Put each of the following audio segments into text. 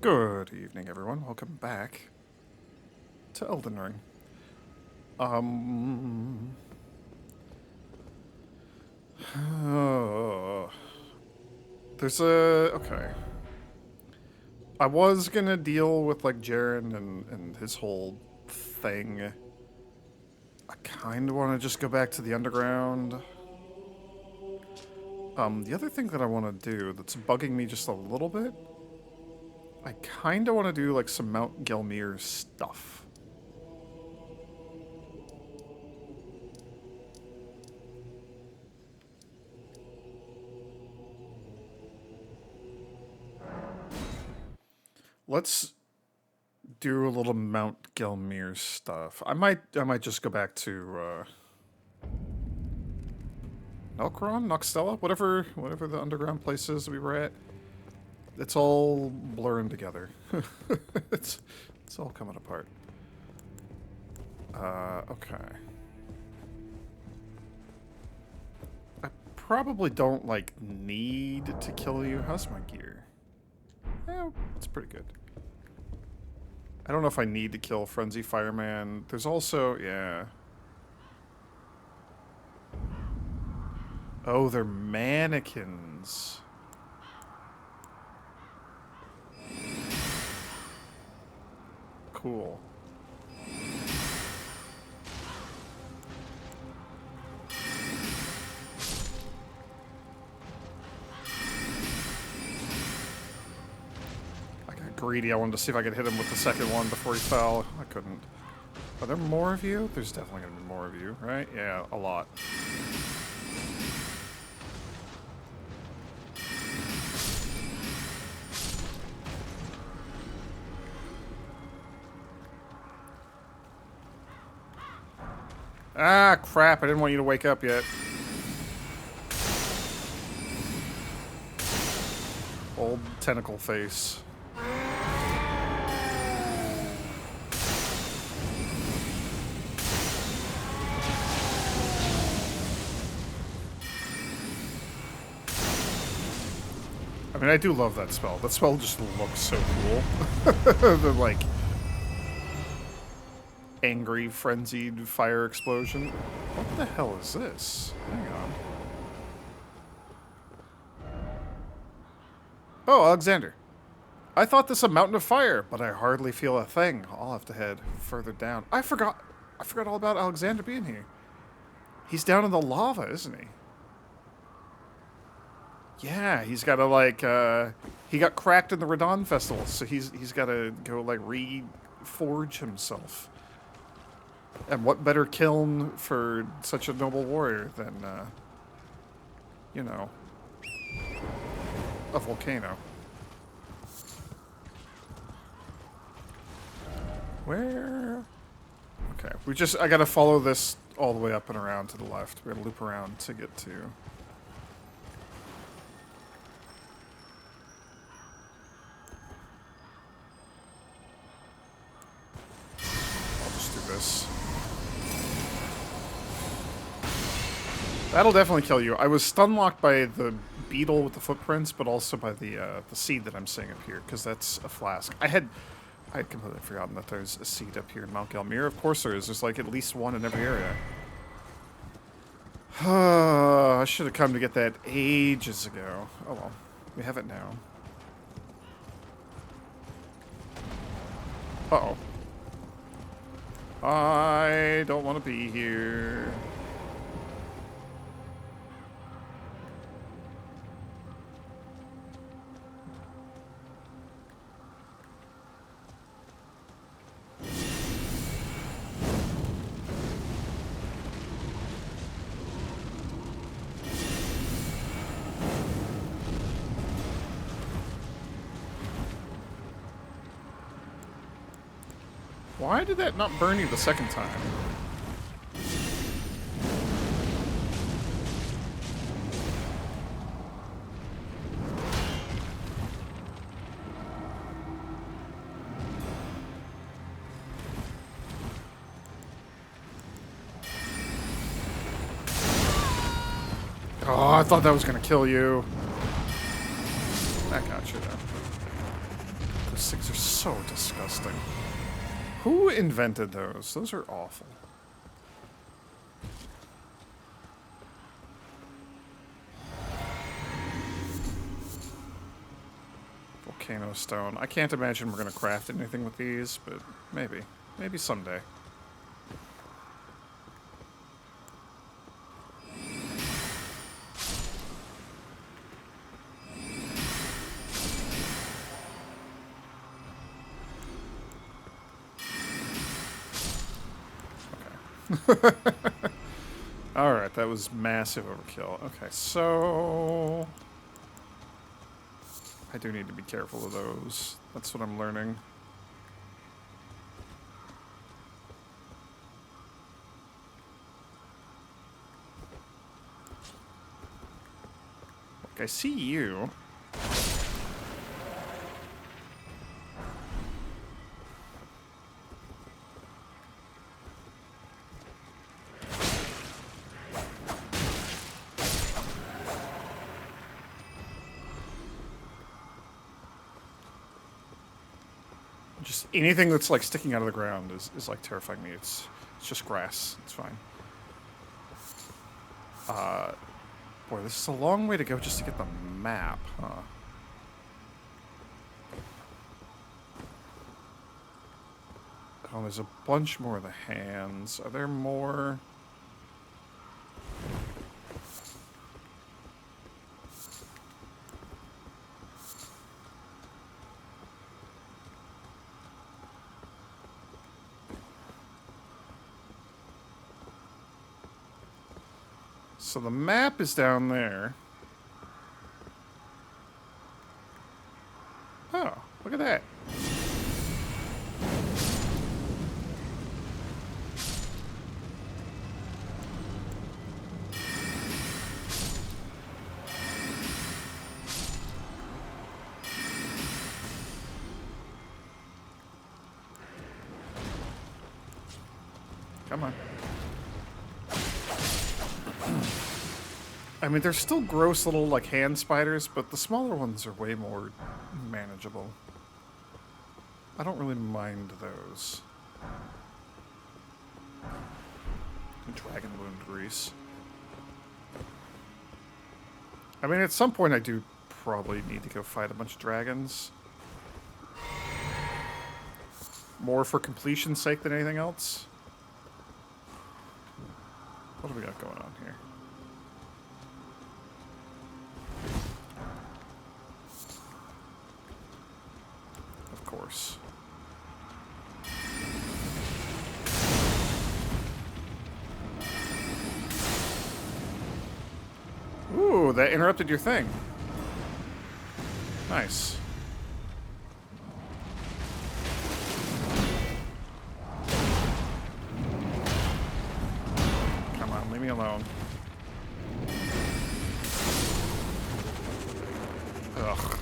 Good evening, everyone. Welcome back to Elden Ring. Um, uh, there's a okay. I was gonna deal with like Jaren and his whole thing. I kind of want to just go back to the underground. The other thing that I want to do that's bugging me just a little bit, I kind of want to do like some Mount Gelmir stuff. Let's do a little Mount Gelmir stuff. I might just go back to Nelkron, Noxtella, whatever the underground place is we were at. It's all blurring together. it's it's all coming apart. Okay. I probably don't like need to kill you. How's my gear? Eh, it's pretty good. I don't know if I need to kill Frenzy Fireman. There's also, yeah. Oh, they're mannequins. Cool. I got greedy. I wanted to see if I could hit him with the second one before he fell. I couldn't. Are there more of you? There's definitely going to be more of you, right? Yeah, a lot. Ah, crap. I didn't want you to wake up yet. Old tentacle face. I mean, I do love that spell. That spell just looks so cool. The, like, angry, frenzied fire explosion. What the hell is this? Hang on. Oh, Alexander. I thought this a mountain of fire, but I hardly feel a thing. I'll have to head further down. I forgot all about Alexander being here. He's down in the lava, isn't he? Yeah, he's got to like he got cracked in the Radon festival, so he's got to go like reforge himself. And what better kiln for such a noble warrior than you know, a volcano? Where? Okay, I got to follow this all the way up and around to the left. We got to loop around to get to. This. That'll definitely kill you. I was stun-locked by the beetle with the footprints, but also by the seed that I'm seeing up here, because that's a flask. I had completely forgotten that there's a seed up here in Mount Gelmir. Of course there is. There's like at least one in every area. I should have come to get that ages ago. Oh well, we have it now. Uh-oh. I don't want to be here. Why did that not burn you the second time? Oh, I thought that was gonna kill you. That got you though. Those things are so disgusting. Who invented those? Those are awful. Volcano stone. I can't imagine we're going to craft anything with these, but maybe. Maybe someday. Alright, that was massive overkill. Okay, so... I do need to be careful of those. That's what I'm learning. Like, I see you. Just anything that's like sticking out of the ground is like terrifying me. It's just grass. It's fine. Boy, this is a long way to go just to get the map, huh? Oh, there's a bunch more of the hands. Are there more? So the map is down there. Oh, look at that. Come on. I mean, they're still gross little, like, hand spiders, but the smaller ones are way more manageable. I don't really mind those. Dragon wound grease. I mean, at some point I do probably need to go fight a bunch of dragons. More for completion's sake than anything else. What do we got going on here? Of course. Ooh, that interrupted your thing. Nice. Come on, leave me alone. Ugh.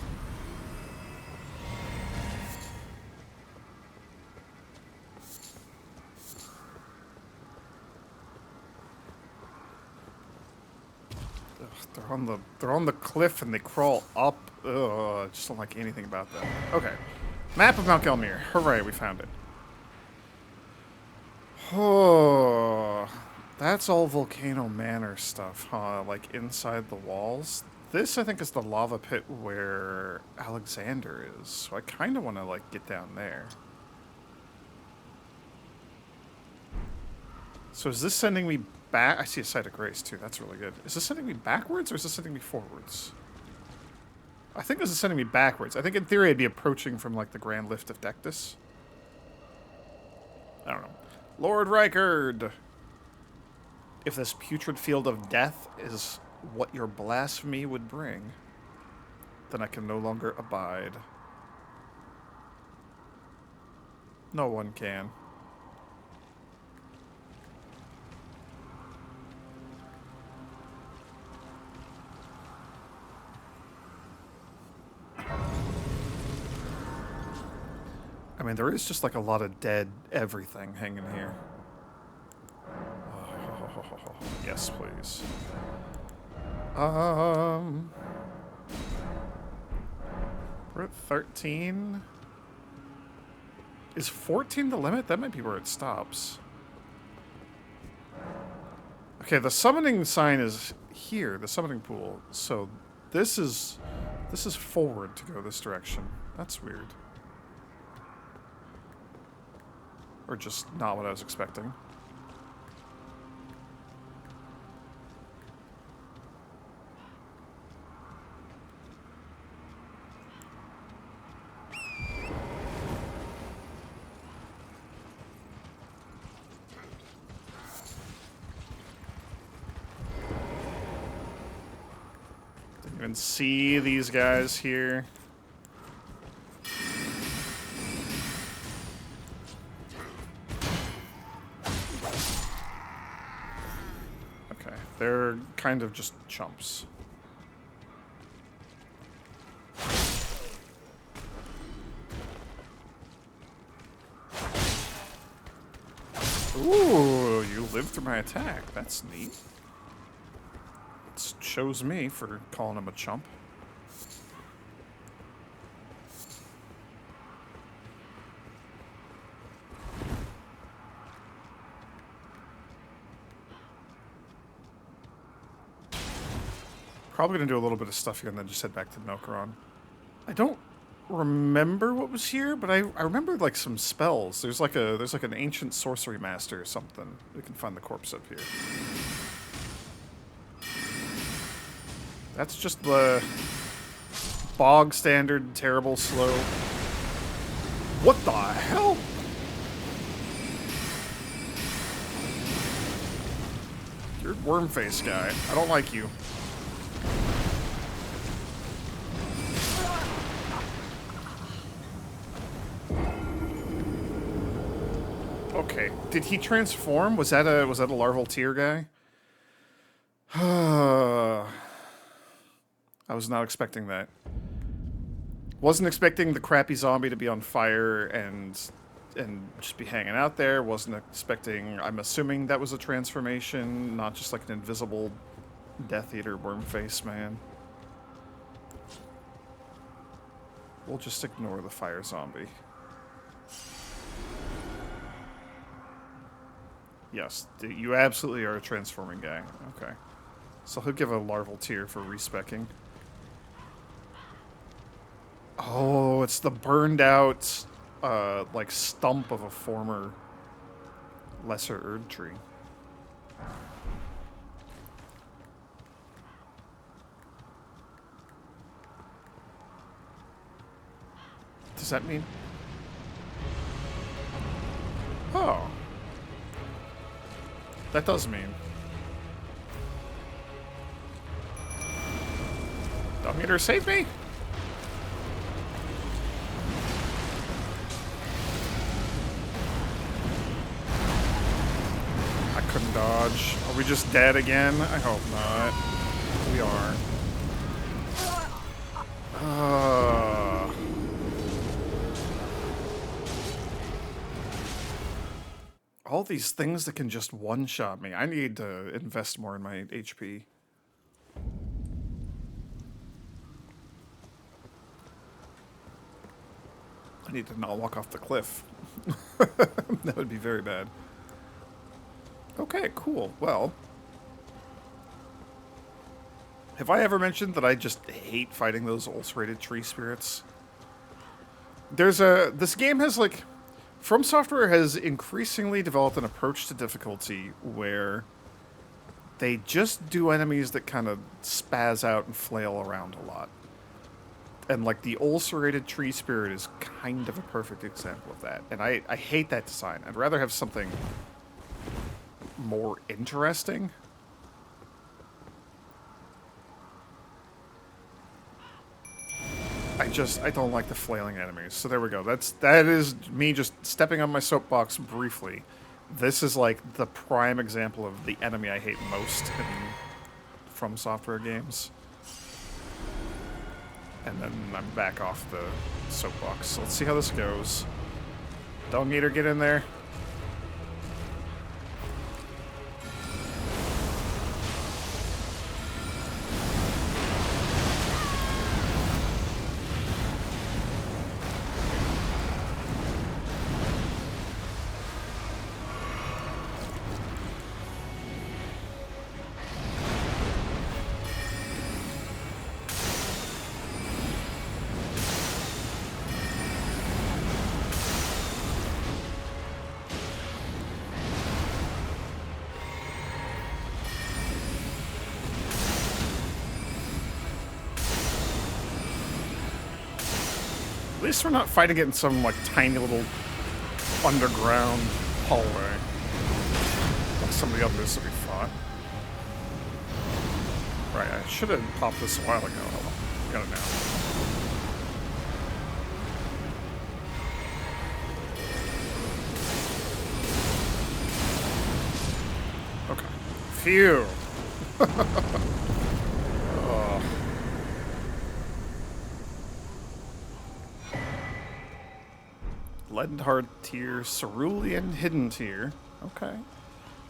They're on the cliff and they crawl up. Ugh, I just don't like anything about that. Okay. Map of Mount Gelmir. Hooray, we found it. Oh, that's all Volcano Manor stuff, huh? Like inside the walls. This, I think, is the lava pit where Alexander is. So I kind of want to, like, get down there. So is this sending me back? I see a site of grace, too. That's really good. Is this sending me backwards, or is this sending me forwards? I think this is sending me backwards. I think, in theory, I'd be approaching from, like, the Grand Lift of Dectus. I don't know. Lord Rykard! If this putrid field of death is what your blasphemy would bring, then I can no longer abide. No one can. I mean, there is just like a lot of dead everything hanging here. Oh, yes, please. We're at 13. Is 14 the limit? That might be where it stops. Okay, the summoning sign is here, the summoning pool. So this is forward to go this direction. That's weird. Or just not what I was expecting. Didn't even see these guys here. Okay, they're kind of just chumps. Ooh, you lived through my attack. That's neat. It shows me for calling him a chump. Probably gonna do a little bit of stuff here and then just head back to Nokaron. I don't remember what was here, but I remember like some spells. There's like an ancient sorcery master or something. We can find the corpse up here. That's just the bog standard terrible slow. What the hell? You're worm face guy. I don't like you. Okay, did he transform? Was that a larval tear guy? I was not expecting that. Wasn't expecting the crappy zombie to be on fire and just be hanging out there. Wasn't expecting. I'm assuming that was a transformation, not just like an invisible Death Eater worm face man. We'll just ignore the fire zombie. Yes, you absolutely are a transforming guy. Okay. So he'll give a larval tear for respecking. Oh, it's the burned out, like, stump of a former lesser Erd tree. Does that mean? Oh. That does mean. Don't get her, save me! I couldn't dodge. Are we just dead again? I hope not. We are. All these things that can just one-shot me. I need to invest more in my HP. I need to not walk off the cliff. That would be very bad. Okay, cool. Well, have I ever mentioned that I just hate fighting those ulcerated tree spirits? This game has, like... From Software has increasingly developed an approach to difficulty where they just do enemies that kind of spaz out and flail around a lot. And, like, the ulcerated tree spirit is kind of a perfect example of that. And I hate that design. I'd rather have something more interesting. I don't like the flailing enemies. So there we go. That is me just stepping on my soapbox briefly. This is like the prime example of the enemy I hate most in From Software games. And then I'm back off the soapbox. So let's see how this goes. Dog Eater, get in there. At least we're not fighting it in some, like, tiny little underground hallway. Like some of the others that we fought. Right, I should have popped this a while ago. Hold on. Got it now. Okay. Phew. Oh. Leaden Hard Tier, Cerulean Hidden Tier. Okay.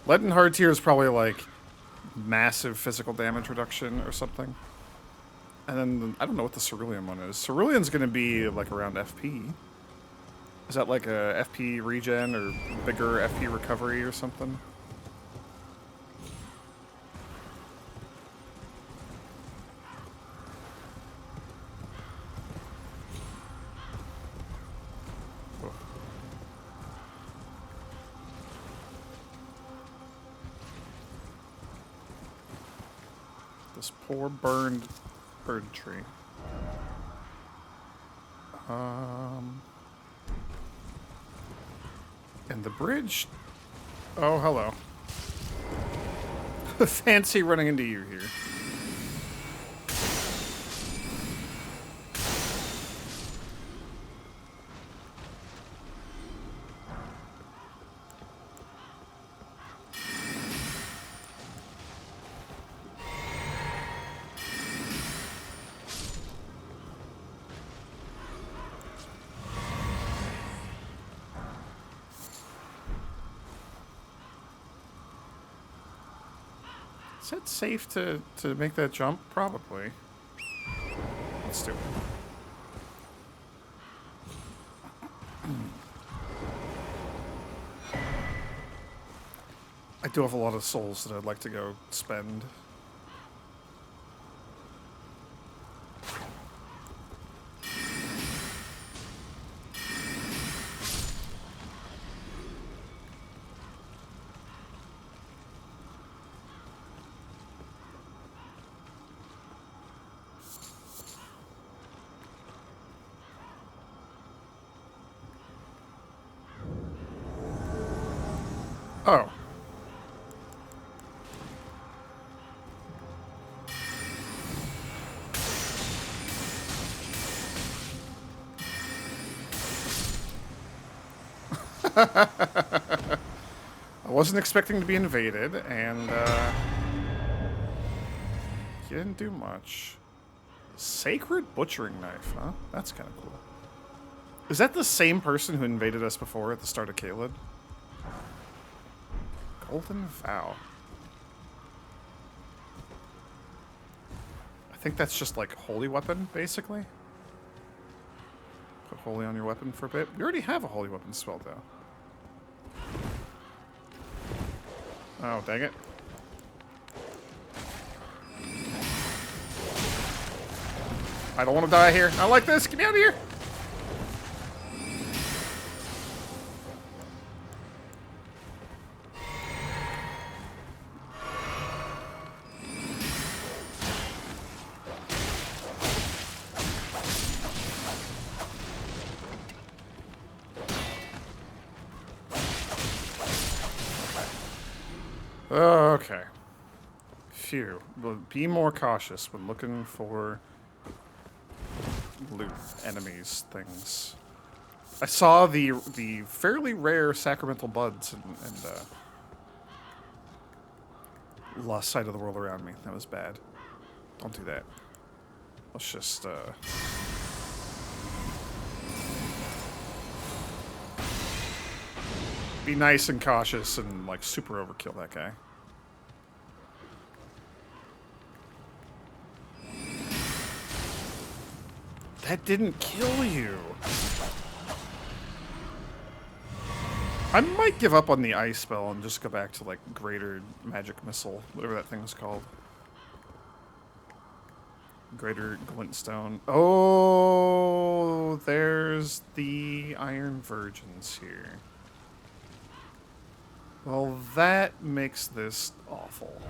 Leaden Hard Tier is probably like massive physical damage reduction or something. And then, I don't know what the Cerulean one is. Cerulean's gonna be like around FP. Is that like a FP regen or bigger FP recovery or something? This poor burned bird tree. And the bridge. Oh, hello. Fancy running into you here. Is it safe to make that jump? Probably. Let's do it. I do have a lot of souls that I'd like to go spend. Oh. I wasn't expecting to be invaded, and you didn't do much. Sacred Butchering Knife, huh? That's kind of cool. Is that the same person who invaded us before at the start of Caelid? Golden Vow. I think that's just like holy weapon, basically. Put holy on your weapon for a bit. We already have a holy weapon spell, though. Oh, dang it. I don't want to die here. I like this. Get me out of here. Okay. Phew. But be more cautious when looking for loot, enemies, things. I saw the fairly rare sacramental buds and lost sight of the world around me. That was bad. Don't do that. Let's just be nice and cautious and like super overkill that guy. That didn't kill you. I might give up on the ice spell and just go back to like greater magic missile, whatever that thing's called. Greater glintstone. Oh, there's the Iron Virgins here. Well, that makes this awful.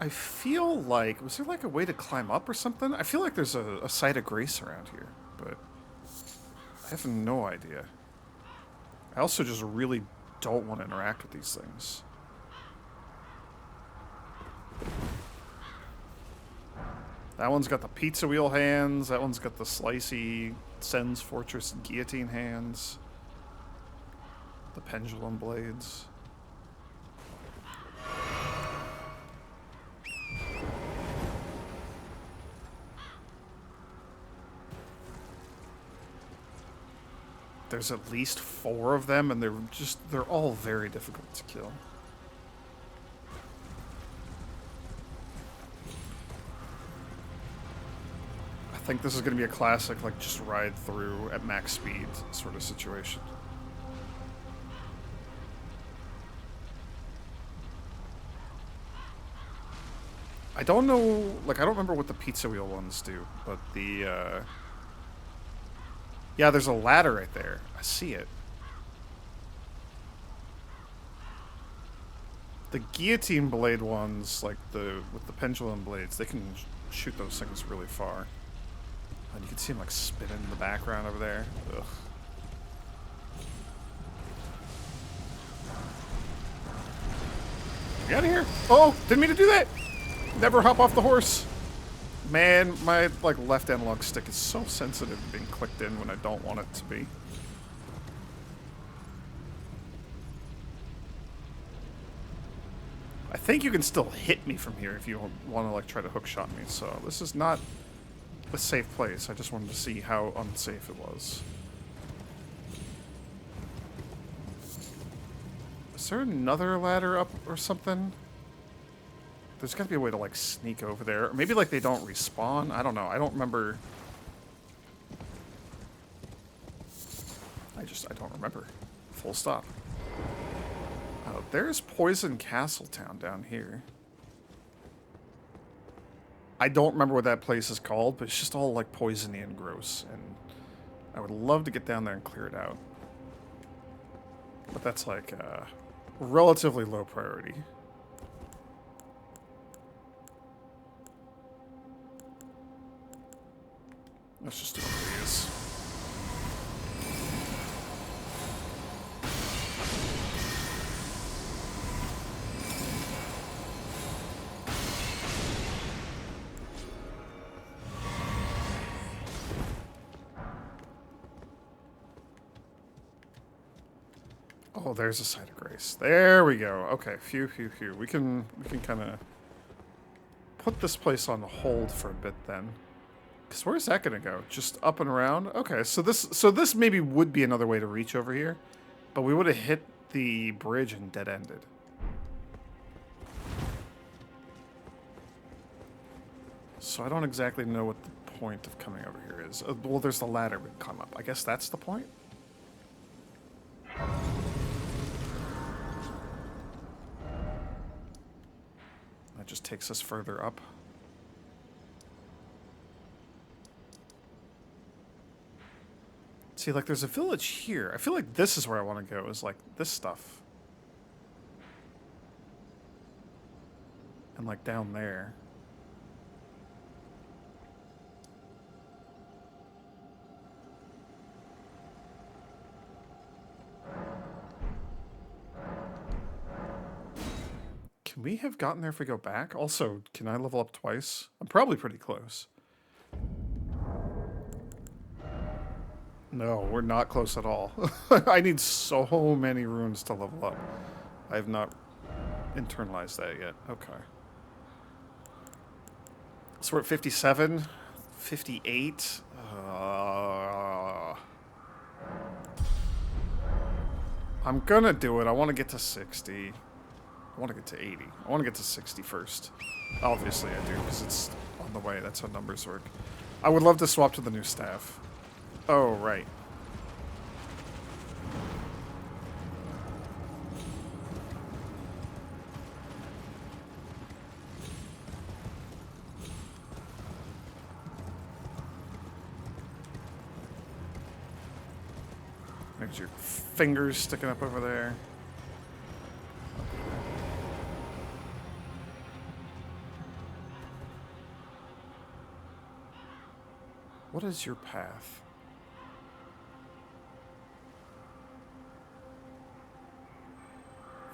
I feel like... Was there like a way to climb up or something? I feel like there's a site of grace around here, but I have no idea. I also just really don't want to interact with these things. That one's got the pizza wheel hands. That one's got the slicey Sen's Fortress guillotine hands. The pendulum blades. There's at least 4 of them, and they're all very difficult to kill. I think this is going to be a classic, like, just ride through at max speed sort of situation. I don't know, like, I don't remember what the pizza wheel ones do, but the, yeah, there's a ladder right there. I see it. The guillotine blade ones, like with the pendulum blades, they can shoot those things really far. And you can see them like spinning in the background over there. Ugh. Get out of here! Oh, didn't mean to do that. Never hop off the horse. Man, my like left analog stick is so sensitive to being clicked in when I don't want it to be. I think you can still hit me from here if you want to like try to hook shot me. So this is not a safe place. I just wanted to see how unsafe it was. Is there another ladder up or something? There's got to be a way to, like, sneak over there. Or maybe, like, they don't respawn. I don't know. I don't remember. I don't remember. Full stop. Oh, there's Poison Castletown down here. I don't remember what that place is called, but it's just all, like, poisony and gross. And I would love to get down there and clear it out. But that's, like, relatively low priority. Let's just do one of these. Oh, there's a site of grace. There we go. Okay, phew. We can kind of put this place on hold for a bit then. Because where's that going to go? Just up and around? Okay, so this maybe would be another way to reach over here. But we would have hit the bridge and dead-ended. So I don't exactly know what the point of coming over here is. Well, there's the ladder we can climb up. I guess that's the point? That just takes us further up. See, like, there's a village here. I feel like this is where I want to go, is, like, this stuff. And, like, down there. Can we have gotten there if we go back? Also, can I level up twice? I'm probably pretty close. No, we're not close at all. I need so many runes to level up. I have not internalized that yet. Okay. So we're at 57, 58. I'm gonna do it. I want to get to 60. I want to get to 80. I want to get to 60 first. Obviously I do, because it's on the way. That's how numbers work. I would love to swap to the new staff. Oh, right. There's your fingers sticking up over there. what is your path?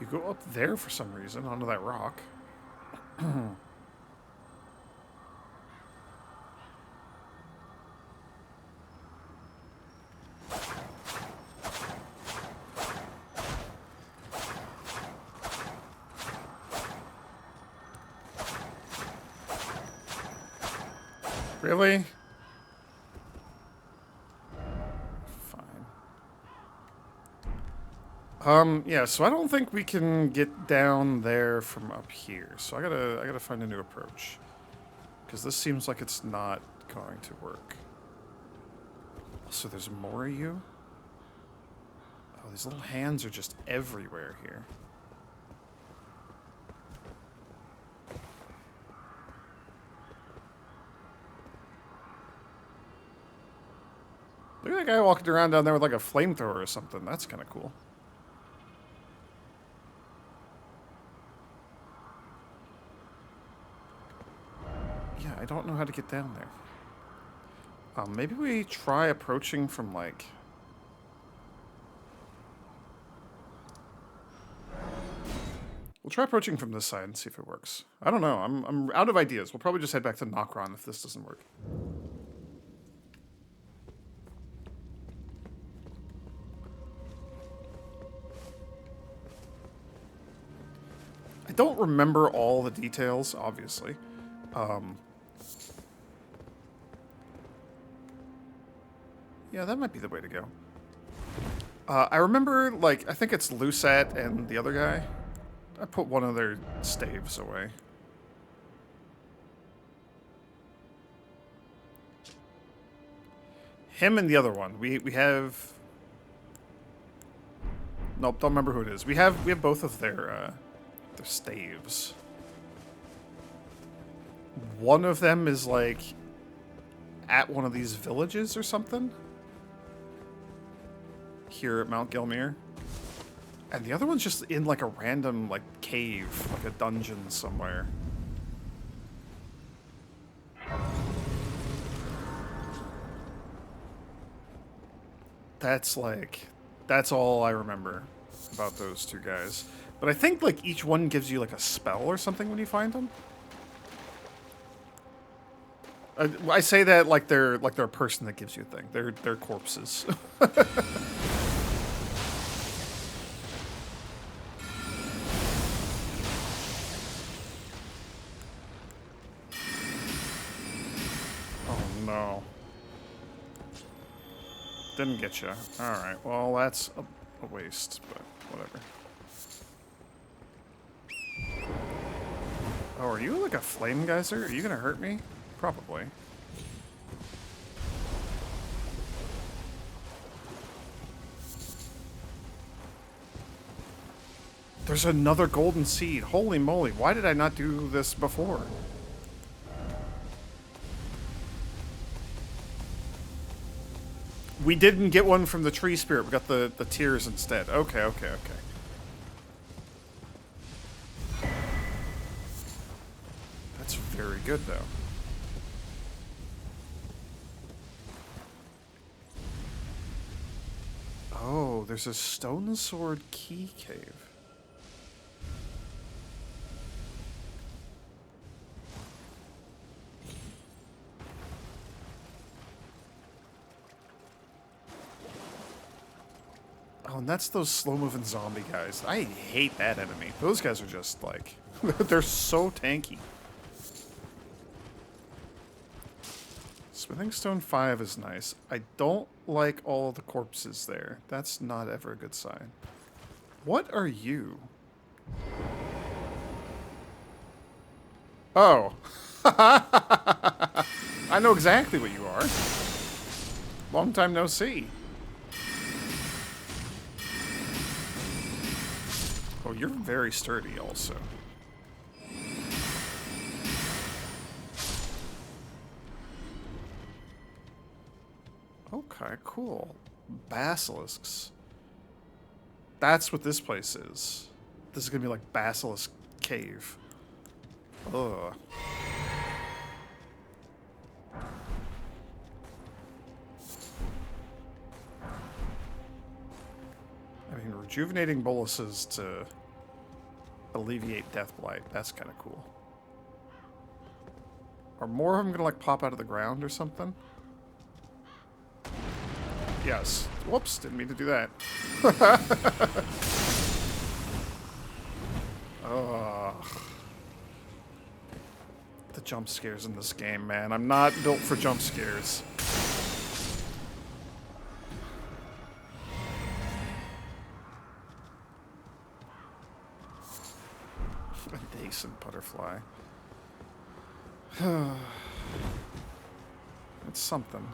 You go up there for some reason, onto that rock. Really? Yeah, so I don't think we can get down there from up here. So I gotta find a new approach. Because this seems like it's not going to work. So there's more of you? Oh, these little hands are just everywhere here. Look at that guy walking around down there with like a flamethrower or something. That's kind of cool. Yeah, I don't know how to get down there. Maybe we try approaching from like... We'll try approaching from this side and see if it works. I don't know. I'm out of ideas. We'll probably just head back to Nokron if this doesn't work. I don't remember all the details, obviously. Yeah, that might be the way to go. I remember, like, I think it's Lucette and the other guy. I put one of their staves away. Him and the other one. We have... Nope, don't remember who it is. We have both of their staves. One of them is, like, at one of these villages or something. Here at Mount Gelmir. And the other one's just in, like, a random, like, cave, like a dungeon somewhere. That's, like, that's all I remember about those two guys. But I think, like, each one gives you, like, a spell or something when you find them. I say that like they're a person that gives you a thing. They're corpses. Oh no. Didn't get you. Alright, well that's a waste, but whatever. Oh, are you like a flame geyser? Are you gonna hurt me? Probably. There's another golden seed. Holy moly, why did I not do this before? We didn't get one from the tree spirit. We got the tears instead. Okay, okay, okay. That's very good, though. Oh, there's a stone sword key cave. Oh, and that's those slow-moving zombie guys. I hate that enemy. Those guys are just, like... they're so tanky. Smithing Stone 5 is nice. I don't like all the corpses there. That's not ever a good sign. What are you? Oh. I know exactly what you are. Long time no see. Oh, you're very sturdy also. Okay, cool. Basilisks. That's what this place is. This is gonna be like Basilisk Cave. Ugh. rejuvenating boluses to alleviate death blight. That's kind of cool. Are more of them gonna like pop out of the ground or something? Yes. Whoops, didn't mean to do that. Ugh. The jump scares in this game, man. I'm not built for jump scares. A decent butterfly. It's something.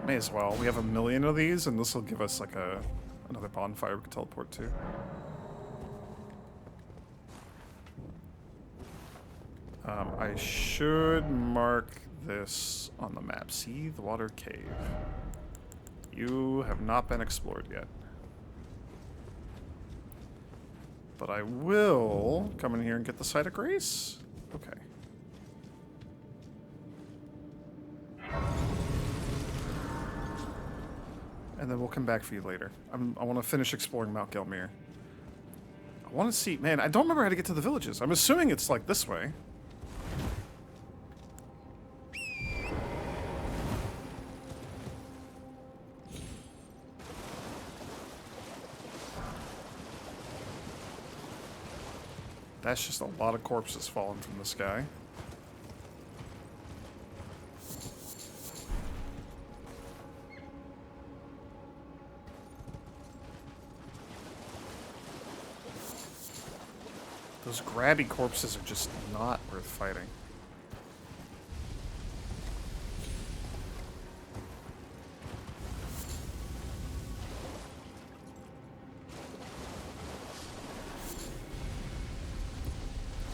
May as well. We have 1,000,000 of these, and this will give us like another bonfire we can teleport to. I should mark this on the map. See the water cave. You have not been explored yet. But I will come in here and get the site of grace. Okay. And then we'll come back for you later. I want to finish exploring Mount Gelmir. I want to see... Man, I don't remember how to get to the villages. I'm assuming it's like this way. That's just a lot of corpses falling from the sky. Those grabby corpses are just not worth fighting.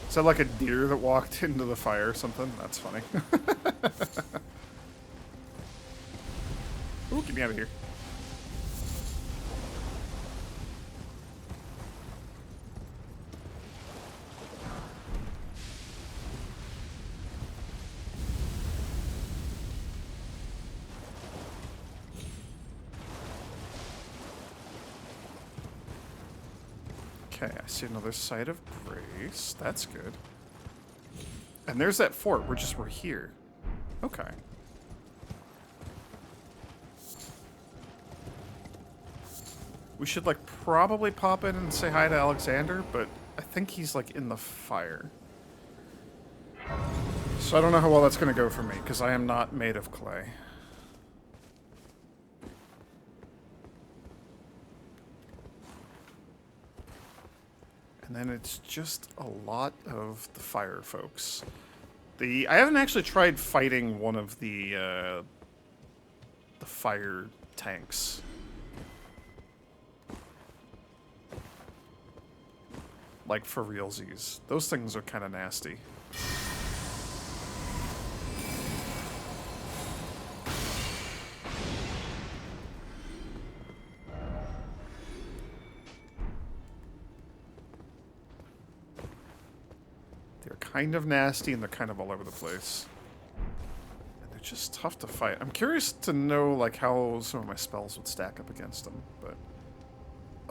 Is that like a deer that walked into the fire or something? That's funny. Ooh, get me out of here. Okay, I see another site of grace. That's good. And there's that fort. We're here. Okay. We should, like, probably pop in and say hi to Alexander, but I think he's, like, in the fire. So I don't know how well that's going to go for me, because I am not made of clay. And then it's just a lot of the fire folks. I haven't actually tried fighting one of the fire tanks. Like, for realsies. Those things are kind of nasty. They're kind of nasty, and they're kind of all over the place. And they're just tough to fight. I'm curious to know, like, how some of my spells would stack up against them, but...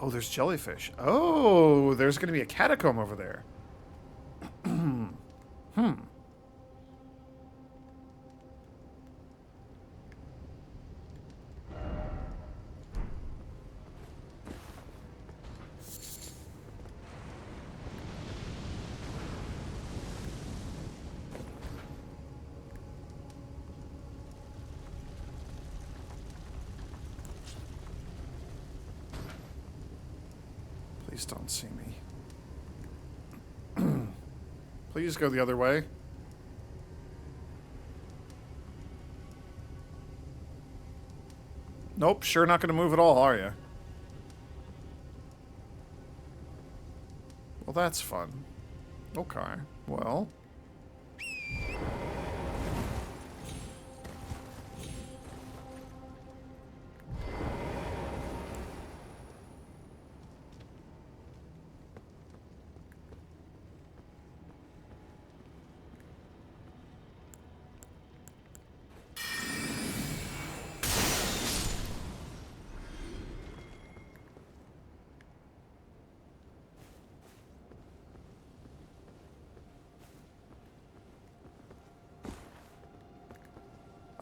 Oh, there's jellyfish. Oh, there's going to be a catacomb over there. Please don't see me. Please go the other way. Nope, sure not going to move at all, are you? Well, that's fun. Okay, well...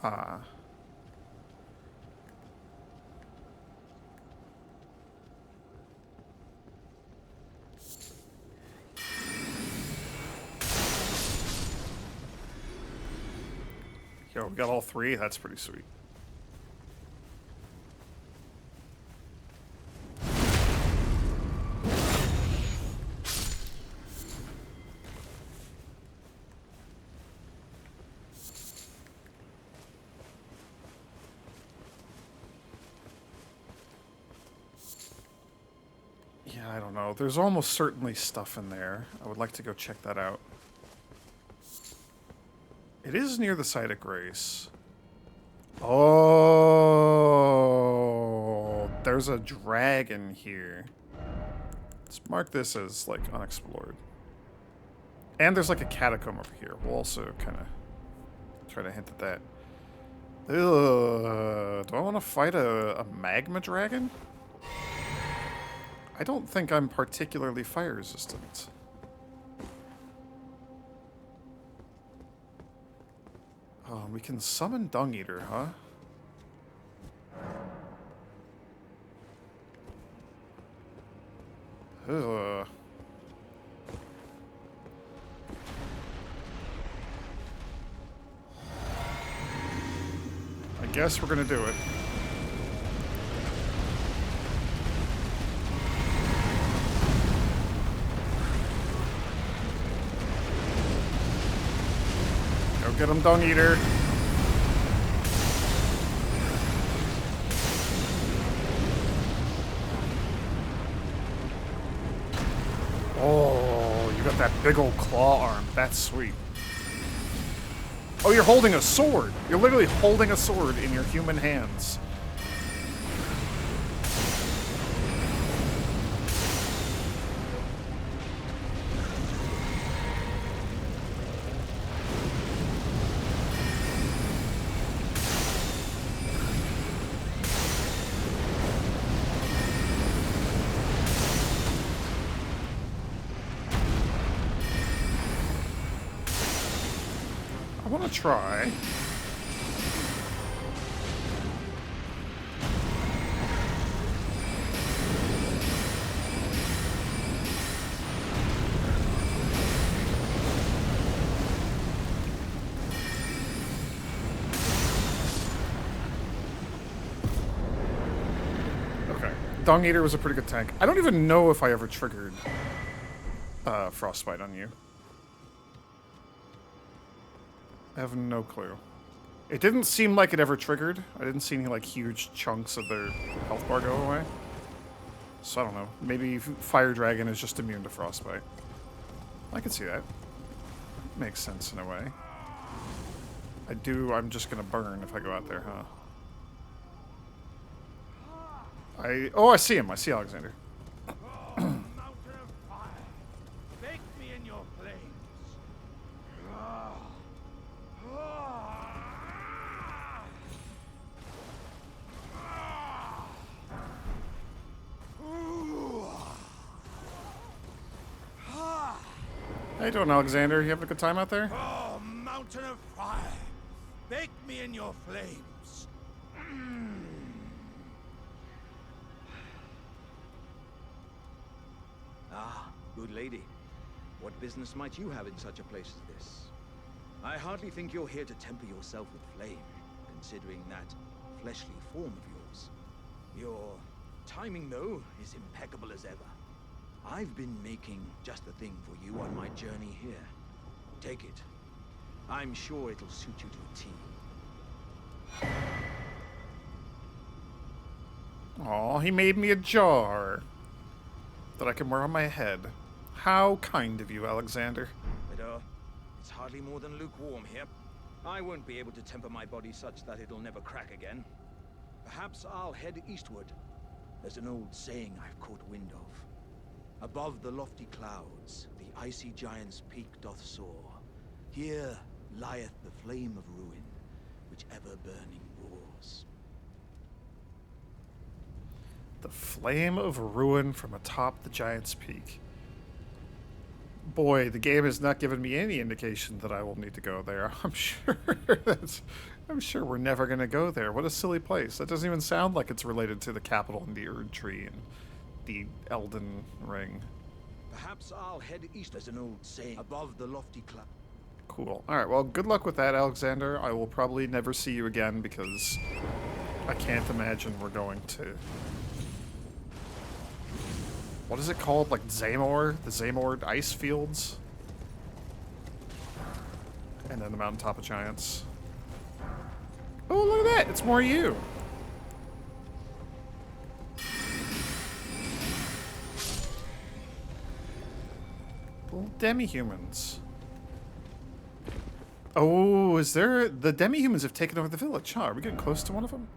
Uh, Yo, we got all three? That's pretty sweet. Yeah, I don't know. There's almost certainly stuff in there. I would like to go check that out. It is near the site of Grace. Oh, there's a dragon here. Let's mark this as, like, unexplored. And there's, like, a catacomb over here. We'll also kind of try to hint at that. Ugh, do I want to fight a magma dragon? I don't think I'm particularly fire resistant. Oh, we can summon Dung Eater, huh? Ugh. I guess we're gonna do it. Go get him, Dung Eater. Oh, you got that big old claw arm. That's sweet. Oh, you're holding a sword. You're literally holding a sword in your human hands. I want to try. Okay. Dung Eater was a pretty good tank. I don't even know if I ever triggered Frostbite on you. I have no clue. It didn't seem like it ever triggered. I didn't see any, like, huge chunks of their health bar go away. So I don't know. Maybe Fire Dragon is just immune to Frostbite. I can see that. Makes sense in a way. I'm just gonna burn if I go out there, huh? I see him. I see Alexander. How you doing, Alexander? You having a good time out there? Oh, mountain of fire! Bake me in your flames! Ah, good lady. What business might you have in such a place as this? I hardly think you're here to temper yourself with flame, considering that fleshly form of yours. Your timing, though, is impeccable as ever. I've been making just the thing for you on my journey here. Take it. I'm sure it'll suit you to a T. Aw, he made me a jar that I can wear on my head. How kind of you, Alexander. But, it's hardly more than lukewarm here. I won't be able to temper my body such that it'll never crack again. Perhaps I'll head eastward. There's an old saying I've caught wind of. Above the lofty clouds, the icy giant's peak doth soar. Here lieth the flame of ruin, which ever burning roars. The flame of ruin from atop the giant's peak. Boy, the game has not given me any indication that I will need to go there. I'm sure we're never gonna go there. What a silly place. That doesn't even sound like it's related to the capital and the Erd Tree and the Elden Ring. Perhaps I'll head east. There's an old saying, above the lofty cloud. Cool. Alright, well, good luck with that, Alexander. I will probably never see you again because I can't imagine we're going to... What is it called? Like Zamor? The Zamor ice fields? And then the mountaintop of giants. Oh, look at that! It's more you! Little demi-humans. Oh, is there... The demi-humans have taken over the village, huh? Are we getting close to one of them?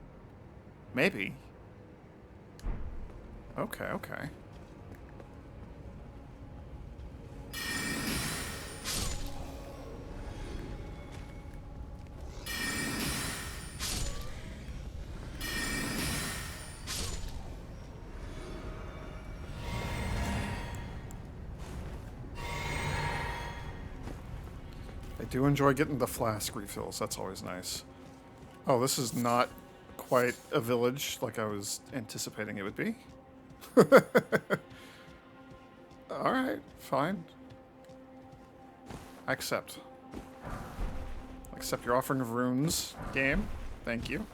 Maybe. Okay, okay. I do enjoy getting the flask refills. That's always nice. Oh, this is not quite a village like I was anticipating it would be. Alright, fine. I accept. Accept your offering of runes, game. Thank you.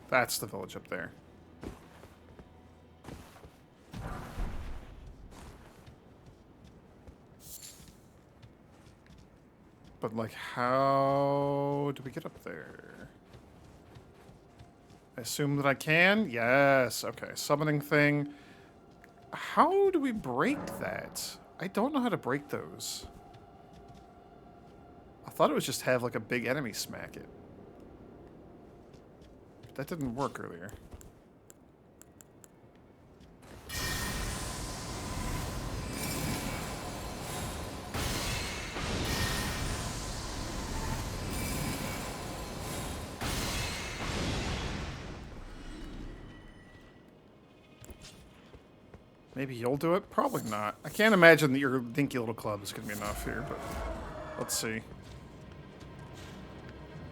That's the village up there. But, like, how do we get up there? I assume that I can? Yes. Okay. Summoning thing. How do we break that? I don't know how to break those. I thought it was just have, like, a big enemy smack it. That didn't work earlier. Maybe you'll do it? Probably not. I can't imagine that your dinky little club is going to be enough here, but let's see.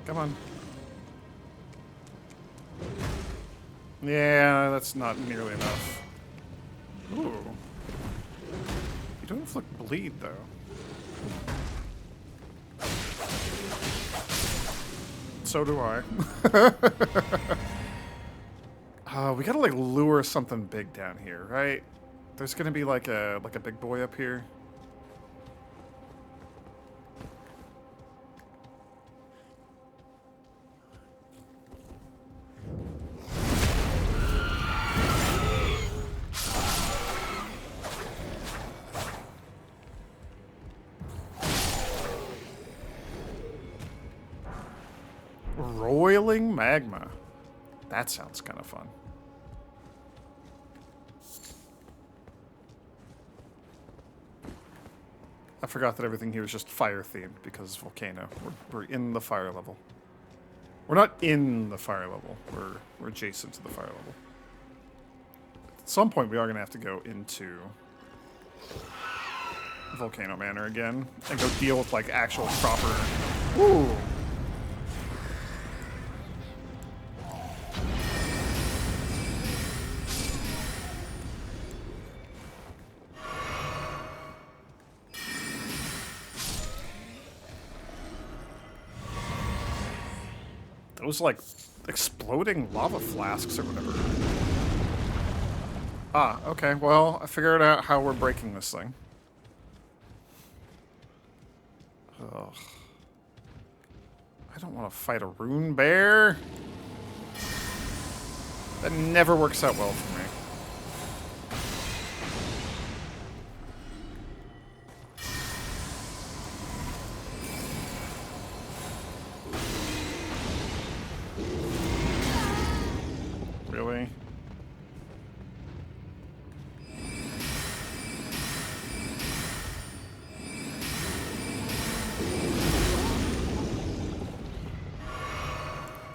Come on. Yeah, that's not nearly enough. Ooh. You don't inflict bleed, though. So do I. We gotta, like, lure something big down here, right? There's gonna be like a big boy up here. Roiling magma. That sounds kind of fun. I forgot that everything here is just fire themed because volcano. We're in the fire level. We're not in the fire level. We're adjacent to the fire level. At some point, we are gonna have to go into Volcano Manor again and go deal with like actual proper. Ooh. Those, like, exploding lava flasks or whatever. Ah, okay, well, I figured out how we're breaking this thing. Ugh. I don't want to fight a rune bear. That never works out well for me. Really?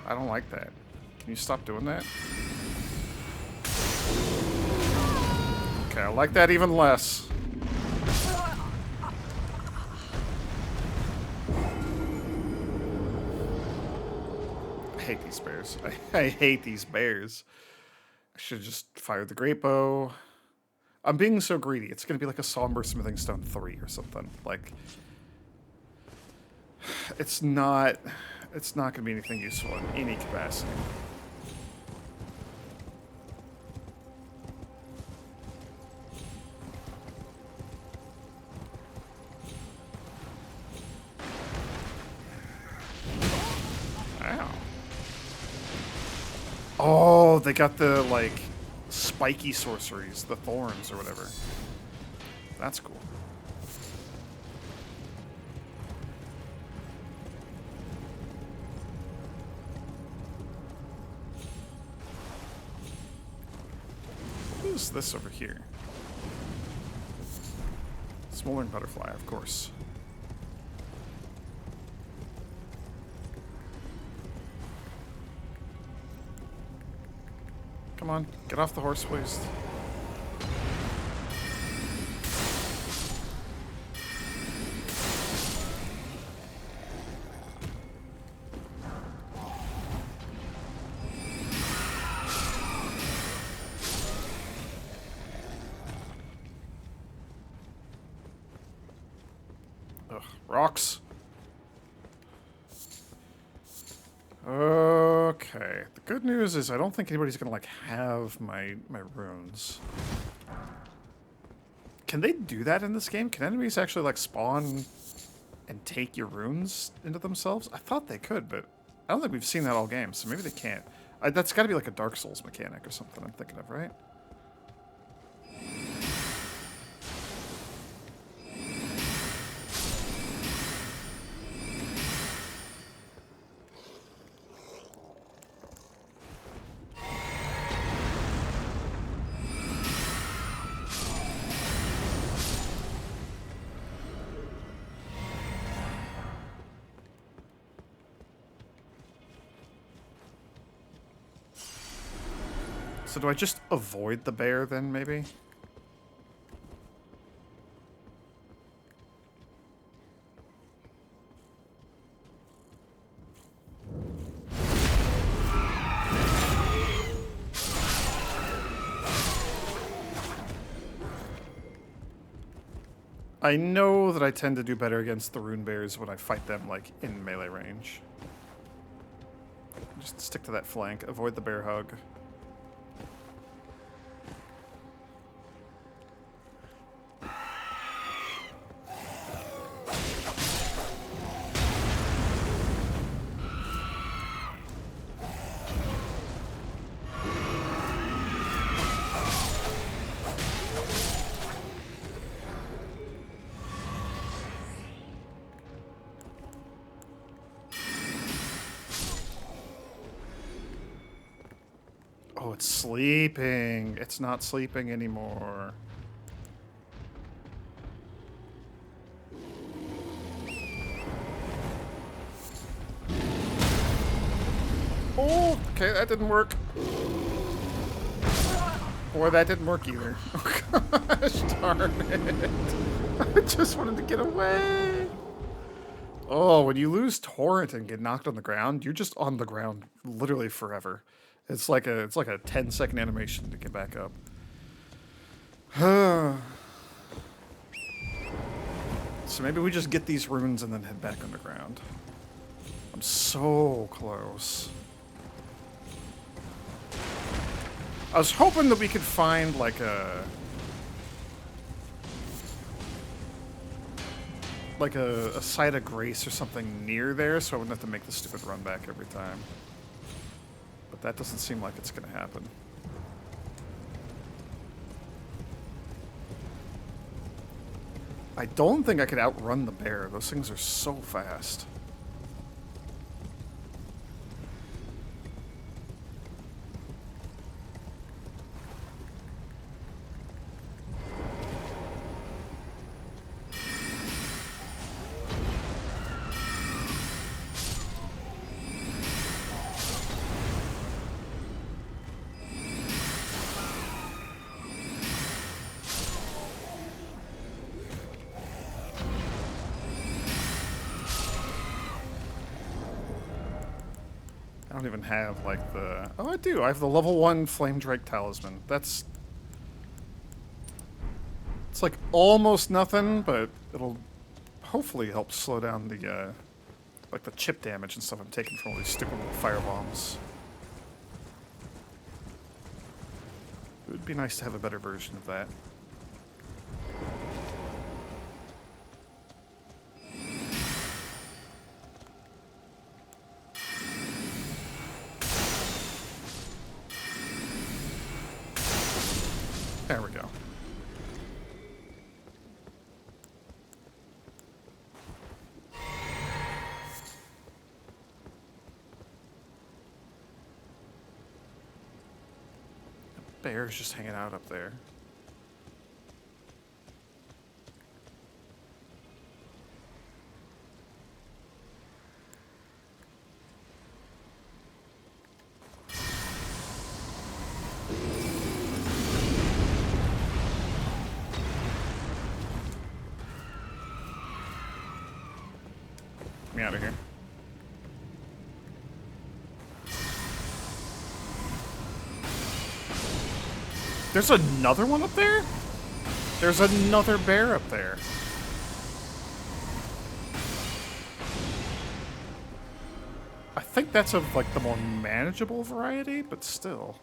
I don't like that. Can you stop doing that? Okay, I like that even less. I hate these bears. I hate these bears. I should have just fired the great bow. I'm being so greedy. It's going to be like a Somber Smithing Stone 3 or something. Like, it's not going to be anything useful in any capacity. Wow. Oh, they got the, like, spiky sorceries, the thorns or whatever. That's cool. Who's this over here? Smoldering butterfly, of course. Come on, get off the horse, please. Ugh, rocks. Okay. The good news is I don't think anybody's gonna like have my runes. Can they do that in this game? Can enemies actually like spawn and take your runes into themselves? I thought they could, but I don't think we've seen that all game, so maybe they can't. That's got to be like a Dark Souls mechanic or something I'm thinking of, right? So do I just avoid the bear then, maybe? I know that I tend to do better against the rune bears when I fight them, like, in melee range. Just stick to that flank, avoid the bear hug. Oh, it's sleeping. It's not sleeping anymore. Oh, okay, that didn't work. Boy, that didn't work either. Oh gosh, darn it. I just wanted to get away. Oh, when you lose Torrent and get knocked on the ground, you're just on the ground literally forever. It's like a 10-second animation to get back up. So maybe we just get these runes and then head back underground. I'm so close. I was hoping that we could find like a site of grace or something near there, so I wouldn't have to make the stupid run back every time. But that doesn't seem like it's gonna happen. I don't think I could outrun the bear. Those things are so fast. don't even have, like, the... Oh, I do. I have the level 1 Flame Drake Talisman. That's... It's, like, almost nothing, but it'll hopefully help slow down the, like, the chip damage and stuff I'm taking from all these stupid little fire bombs. It would be nice to have a better version of that. There we go. The bear's just hanging out up there. Get me out of here. There's another one up there? There's another bear up there. I think that's of, like, the more manageable variety, but still.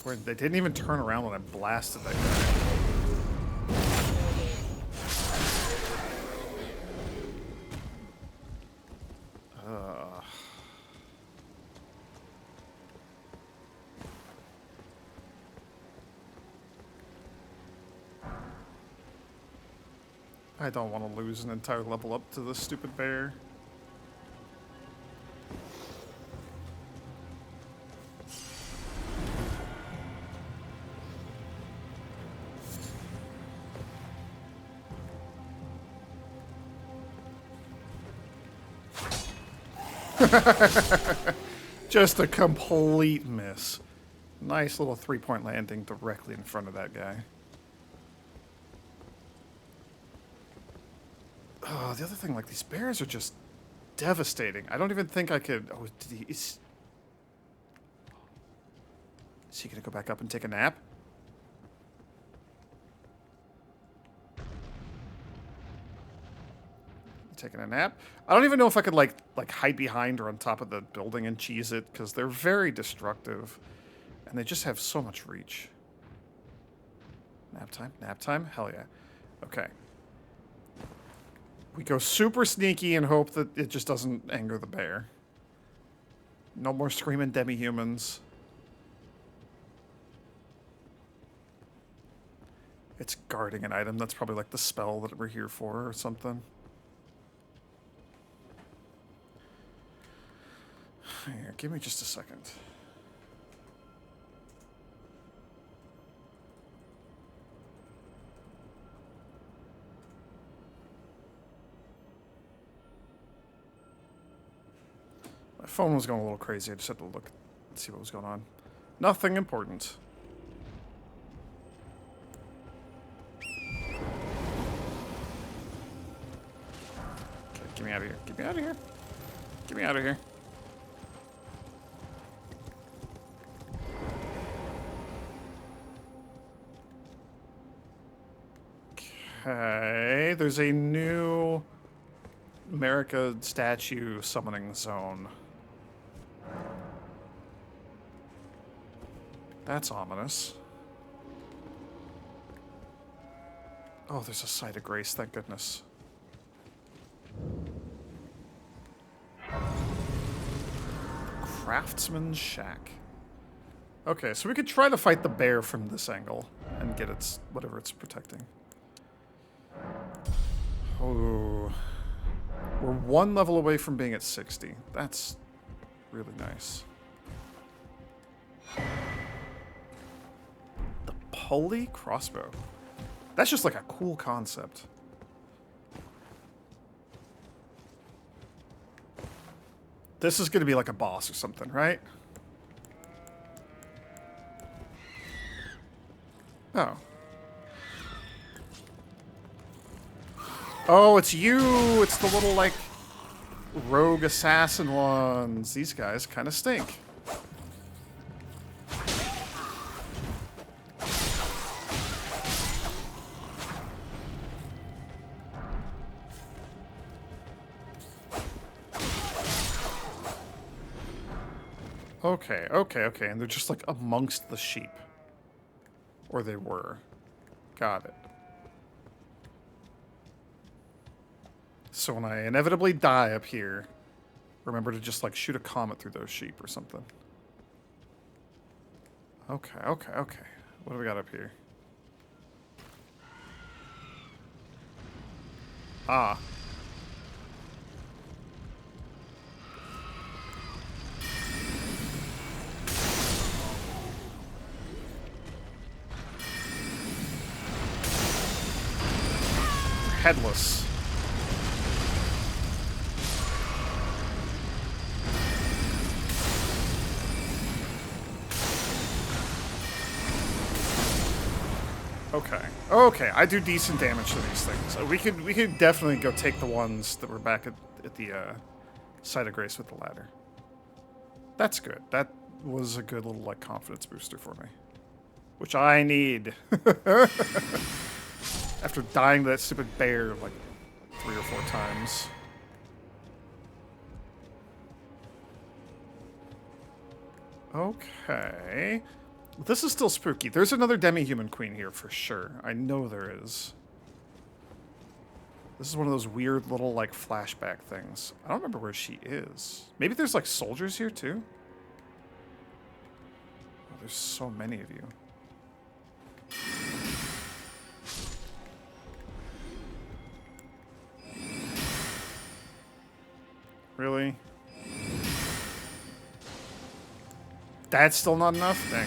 Where they didn't even turn around when I blasted that guy. I don't want to lose an entire level up to this stupid bear. Just a complete miss. Nice little three-point landing directly in front of that guy. Oh, the other thing, like, these bears are just devastating. I don't even think I could... Oh, did he... Is he gonna go back up and take a nap? Taking a nap? I don't even know if I could, like hide behind or on top of the building and cheese it, because they're very destructive. And they just have so much reach. Nap time? Nap time? Hell yeah. Okay. We go super sneaky and hope that it just doesn't anger the bear. No more screaming demi-humans. It's guarding an item. That's probably like the spell that we're here for or something. Here, give me just a second. My phone was going a little crazy. I just had to look and see what was going on. Nothing important. Okay, get me out of here. Get me out of here. Get me out of here. Okay, there's a new America statue summoning zone. That's ominous. Oh, there's a site of grace, thank goodness. Craftsman's Shack. Okay, so we could try to fight the bear from this angle and get its whatever it's protecting. Oh, we're one level away from being at 60. That's really nice. The pulley crossbow. That's just like a cool concept. This is going to be like a boss or something, right? Oh. Oh, it's you! It's the little, like, rogue assassin ones. These guys kind of stink. Okay, okay, okay. And they're just, like, amongst the sheep. Or they were. Got it. So when I inevitably die up here, remember to just, like, shoot a comet through those sheep or something. Okay, okay, okay. What do we got up here? Ah. Headless. Okay. Okay, I do decent damage to these things. We could definitely go take the ones that were back at the site of grace with the ladder. That's good. That was a good little like confidence booster for me. Which I need. After dying to that stupid bear like 3 or 4 times. Okay. This is still spooky. There's another demi-human queen here for sure. I know there is. This is one of those weird little, like, flashback things. I don't remember where she is. Maybe there's, like, soldiers here, too? Oh, there's so many of you. Really? That's still not enough? Dang.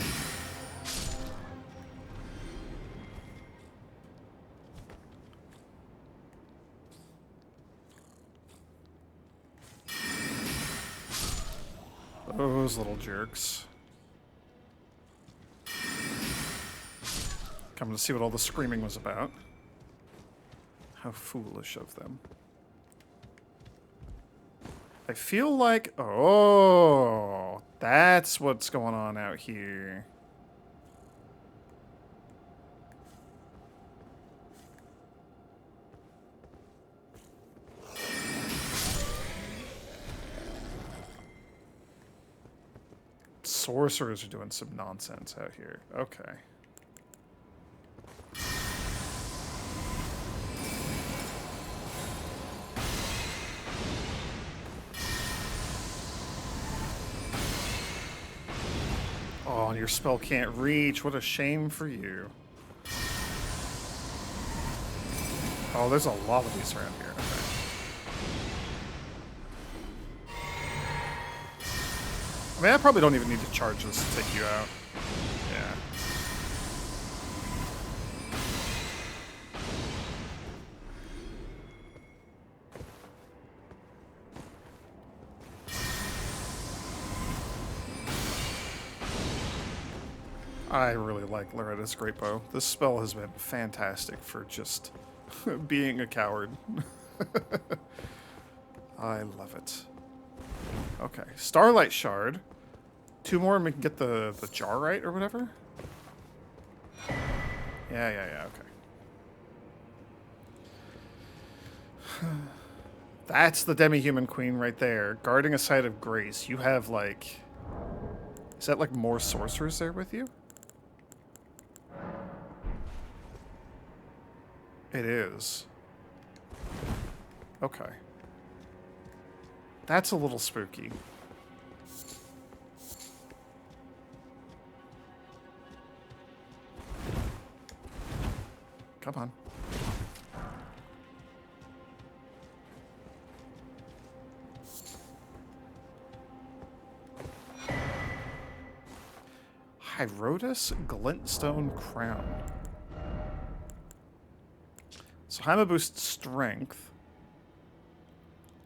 Those little jerks. Coming to see what all the screaming was about. How foolish of them. I feel like... Oh, that's what's going on out here. Sorcerers are doing some nonsense out here. Okay. Oh, and your spell can't reach. What a shame for you. Oh, there's a lot of these around here. Okay. I mean, I probably don't even need to charge this to take you out. Yeah. I really like Loretta's Great Bow. This spell has been fantastic for just being a coward. I love it. Okay, Starlight Shard. 2 more and we can get the jar right or whatever? Yeah, okay. That's the demi-human queen right there. Guarding a site of grace. You have, like... Is that, like, more sorcerers there with you? It is. Okay. That's a little spooky. Come on. Hierotis Glintstone Crown. So Haima boosts strength.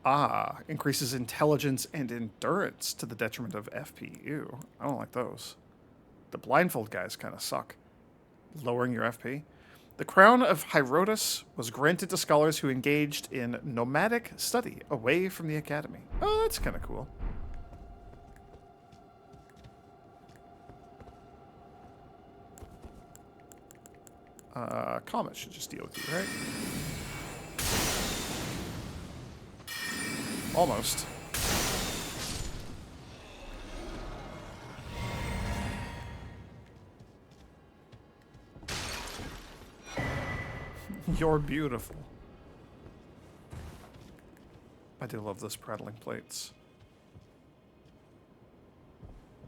Ah, increases intelligence and endurance to the detriment of FP. Ew, I don't like those. The blindfold guys kind of suck. lowering your FP. The crown of Hierotis was granted to scholars who engaged in nomadic study away from the academy. Oh, that's kind of cool. Comet should just deal with you, right? Almost. You're beautiful. I do love those prattling plates.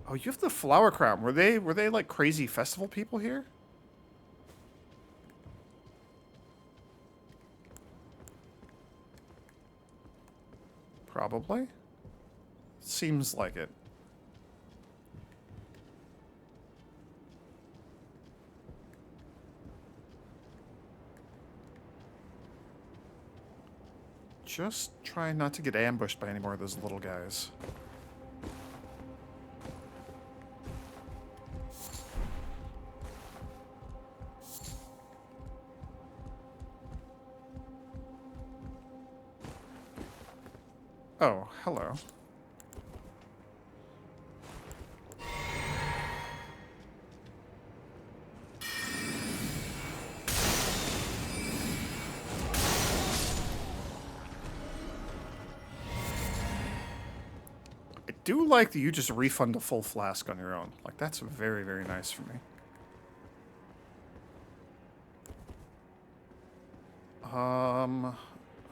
Oh, you have the flower crown. Were they like crazy festival people here? Probably. Seems like it. Just try not to get ambushed by any more of those little guys. Oh, hello. I do like that you just refund a full flask on your own. Like, that's very, very nice for me.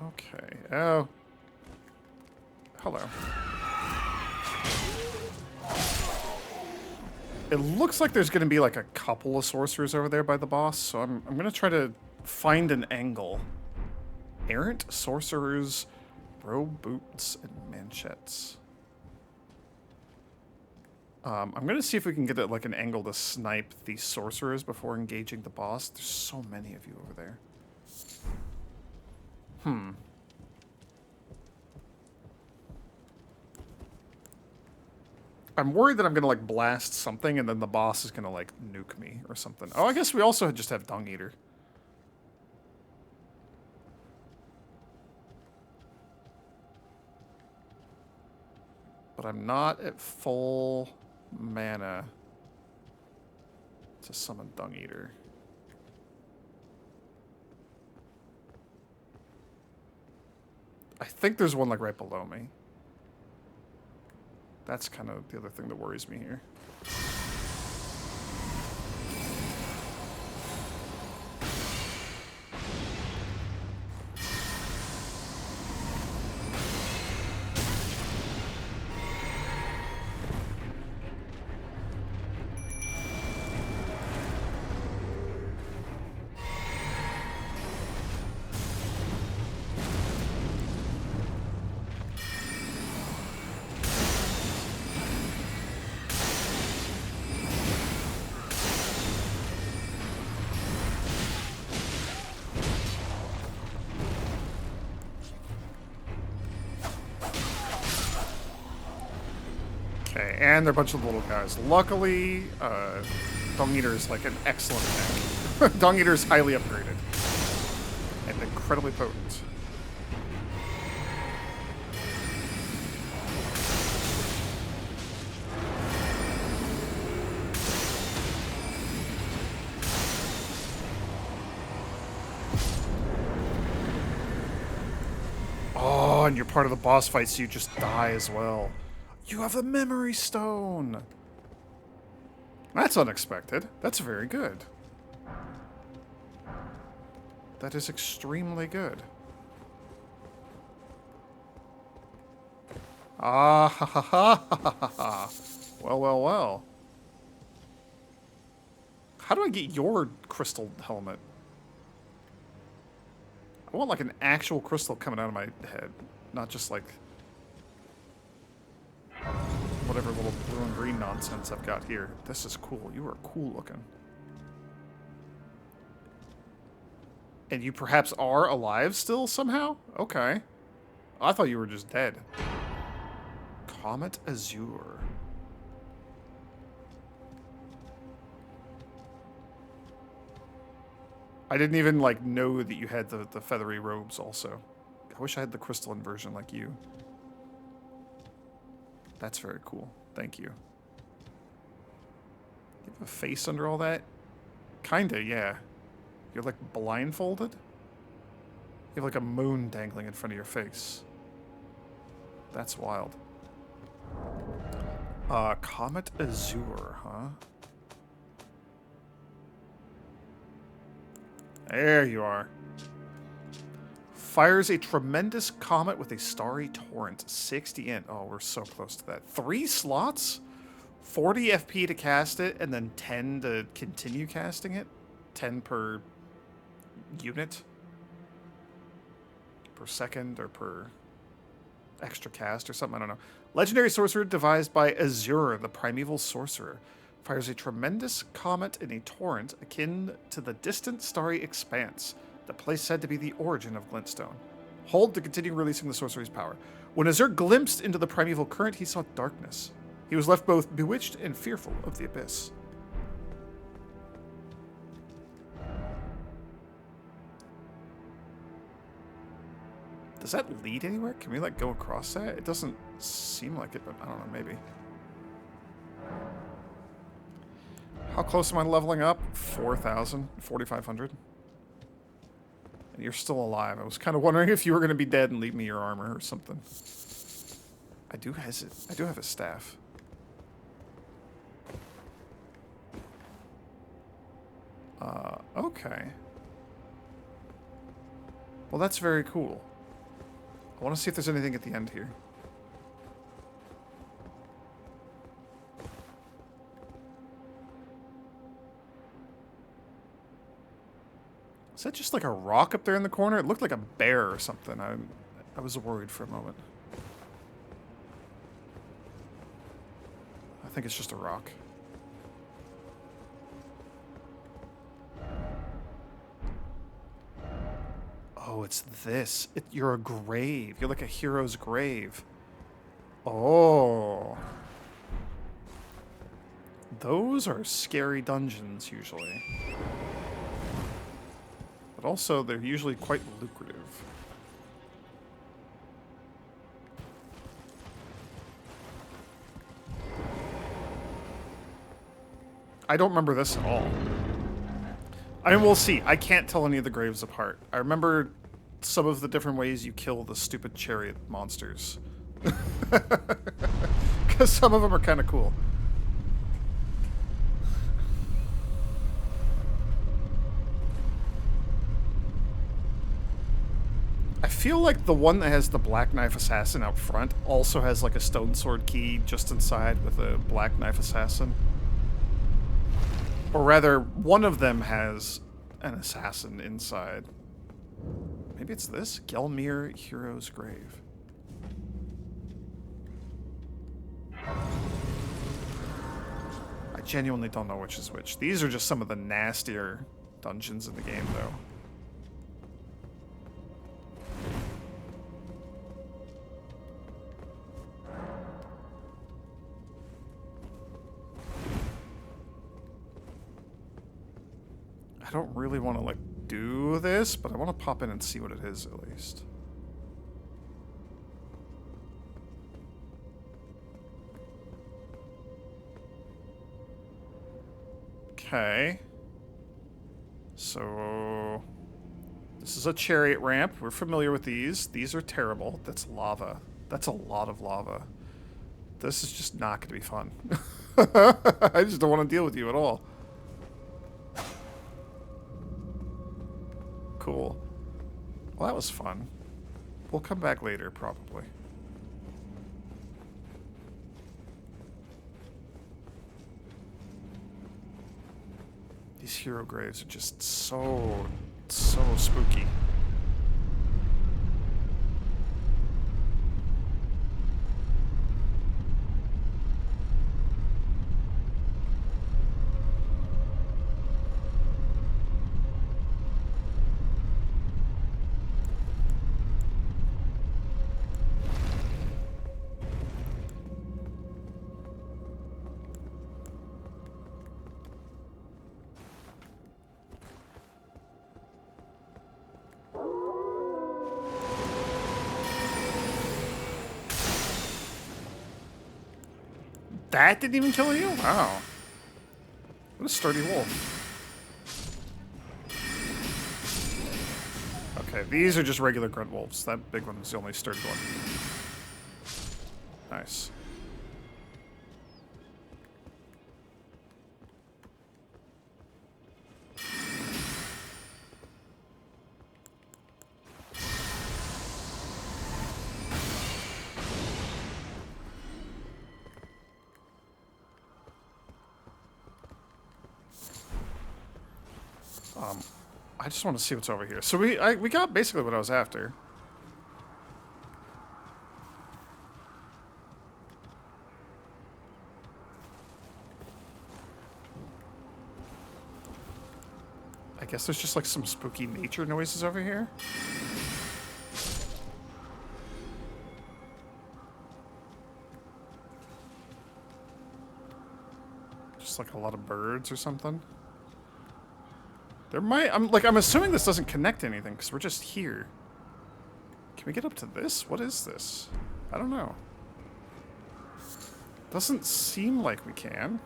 Okay. Oh. Hello. It looks like there's going to be like a couple of sorcerers over there by the boss, so I'm going to try to find an angle. Errant sorcerers, robe boots, and manchettes. I'm going to see if we can get like an angle to snipe these sorcerers before engaging the boss. There's so many of you over there. I'm worried that I'm going to, like, blast something and then the boss is going to, like, nuke me or something. Oh, I guess we also just have Dung Eater. But I'm not at full mana to summon Dung Eater. I think there's one, like, right below me. That's kind of the other thing that worries me here. Okay, and they're a bunch of little guys. Luckily, Dung Eater is like an excellent tank. Dung Eater is highly upgraded and incredibly potent. Oh, and you're part of the boss fight, so you just die as well. You have a memory stone! That's unexpected. That's very good. That is extremely good. Ah, ha, ha, ha, ha, ha, ha. Well, well, well. How do I get your crystal helmet? I want, like, an actual crystal coming out of my head. Not just, like, whatever little blue and green nonsense I've got here. This is cool. You are cool looking. And you perhaps are alive still somehow? Okay. I thought you were just dead. Comet Azure. I didn't even, like, know that you had the feathery robes also. I wish I had the crystalline version like you. That's very cool. Thank you. You have a face under all that? Kinda, yeah. You're, like, blindfolded? You have, like, a moon dangling in front of your face. That's wild. Comet Azure, huh? There you are. Fires a tremendous comet with a starry torrent. 60 in. Oh, we're so close to that. 3 slots? 40 FP to cast it, and then 10 to continue casting it? 10 per unit? Per second, or per extra cast or something? I don't know. Legendary sorcerer devised by Azure, the primeval sorcerer. Fires a tremendous comet in a torrent akin to the distant starry expanse, the place said to be the origin of Glintstone. Hold to continue releasing the sorcery's power. When Azure glimpsed into the primeval current, he saw darkness. He was left both bewitched and fearful of the abyss. Does that lead anywhere? Can we, like, go across that? It doesn't seem like it, but I don't know, maybe. How close am I leveling up? 4,000? 4,500? And you're still alive. I was kind of wondering if you were going to be dead and leave me your armor or something. I do have a staff. Okay. Well, that's very cool. I want to see if there's anything at the end here. Is that just like a rock up there in the corner? It looked like a bear or something. I was worried for a moment. I think it's just a rock. Oh, it's this. You're a grave. You're like a hero's grave. Oh. Those are scary dungeons, usually. But also, they're usually quite lucrative. I don't remember this at all. I mean, we'll see. I can't tell any of the graves apart. I remember some of the different ways you kill the stupid chariot monsters. Because some of them are kind of cool. I feel like the one that has the Black Knife Assassin out front also has like a Stone Sword key just inside with a Black Knife Assassin. Or rather, one of them has an assassin inside. Maybe it's this? Gelmir Hero's Grave. I genuinely don't know which is which. These are just some of the nastier dungeons in the game, though. I don't really want to, like, do this, but I want to pop in and see what it is, at least. Okay. So... this is a chariot ramp. We're familiar with these. These are terrible. That's lava. That's a lot of lava. This is just not going to be fun. I just don't want to deal with you at all. Cool. Well, that was fun. We'll come back later, probably. These hero graves are just so spooky. That didn't even kill you? Wow. What a sturdy wolf. Okay, these are just regular grunt wolves. That big one is the only sturdy one. Nice. I just want to see what's over here. So we got basically what I was after. I guess there's just like some spooky nature noises over here. Just like a lot of birds or something. There might, I'm assuming this doesn't connect to anything because we're just here. Can we get up to this? What is this? I don't know. Doesn't seem like we can.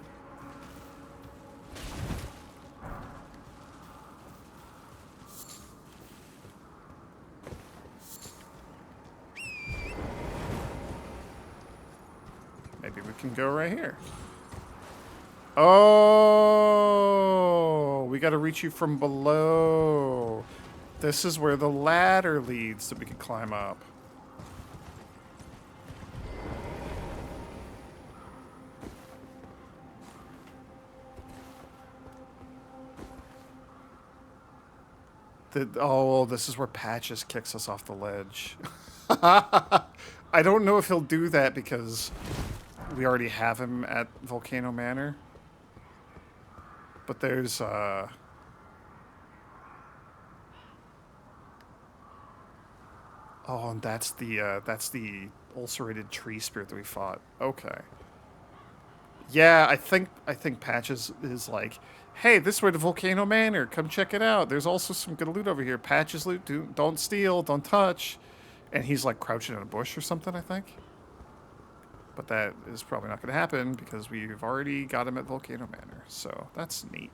Maybe we can go right here. Oh, we got to reach you from below. This is where the ladder leads that we can climb up. Oh, this is where Patches kicks us off the ledge. I don't know if he'll do that because we already have him at Volcano Manor. But there's, oh, and that's the ulcerated tree spirit that we fought. Okay. Yeah, I think Patches is like, hey, this way to Volcano Manor. Come check it out. There's also some good loot over here. Patches loot. Don't steal. Don't touch. And he's like crouching in a bush or something, I think. But that is probably not going to happen because we've already got him at Volcano Manor. So that's neat.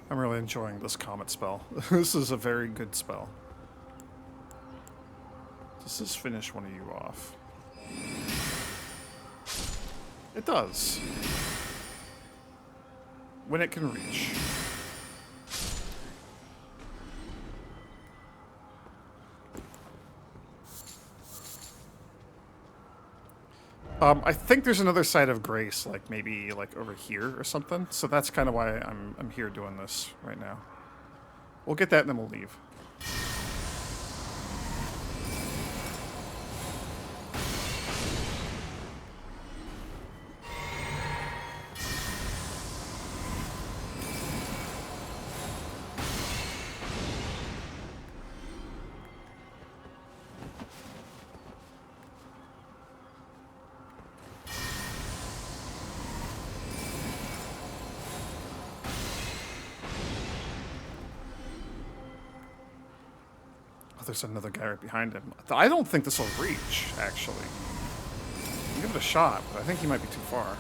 I'm really enjoying this comet spell. This is a very good spell. Does this finish one of you off? It does. When it can reach. I think there's another side of grace, like maybe like over here or something. So that's kind of why I'm here doing this right now. We'll get that and then we'll leave. There's another guy right behind him. I don't think this will reach, actually. I'll give it a shot, but I think he might be too far.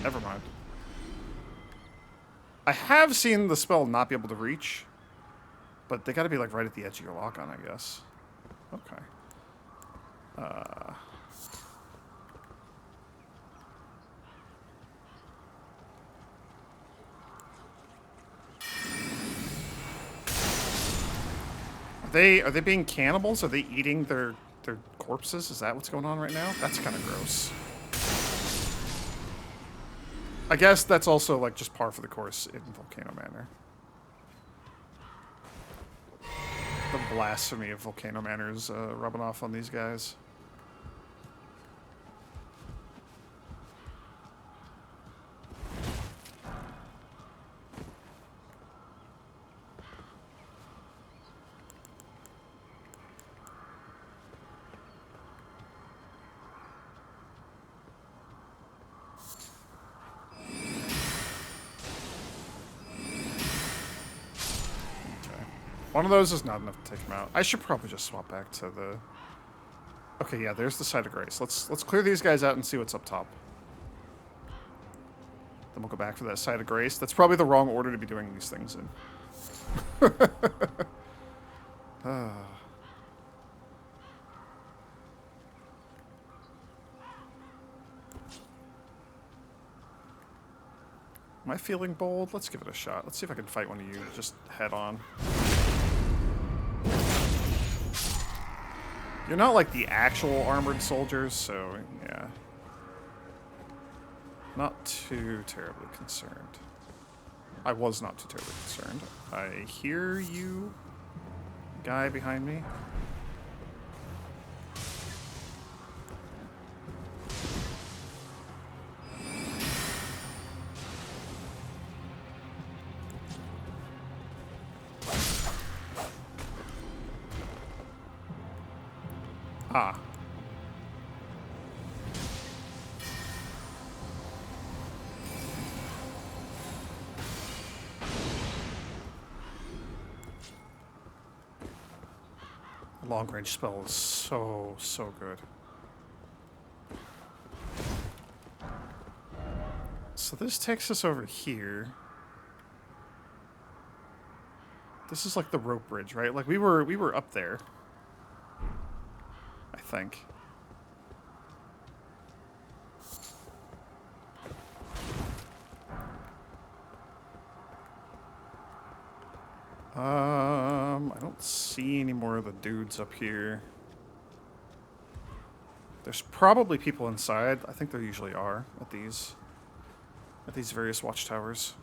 Never mind. I have seen the spell not be able to reach, but they gotta be like right at the edge of your lock-on, I guess. Okay. Are they being cannibals? Are they eating their corpses? Is that what's going on right now? That's kind of gross. I guess that's also like just par for the course in Volcano Manor. blasphemy of volcano manners rubbing off on these guys. One of those is not enough to take him out. I should probably just swap back to the... Okay, yeah, there's the site of grace. Let's clear these guys out and see what's up top. Then we'll go back for that site of grace. That's probably the wrong order to be doing these things in. Am I feeling bold? Let's give it a shot. Let's see if I can fight one of you just head on. You're not like the actual armored soldiers, so yeah. Not too terribly concerned. I was not too terribly concerned. I hear you, guy behind me. Ah. Long range spell is so good. So this takes us over here. This is like the rope bridge, right? Like we were up there. I think. I don't see any more of the dudes up here. There's probably people inside. I think there usually are at these various watchtowers.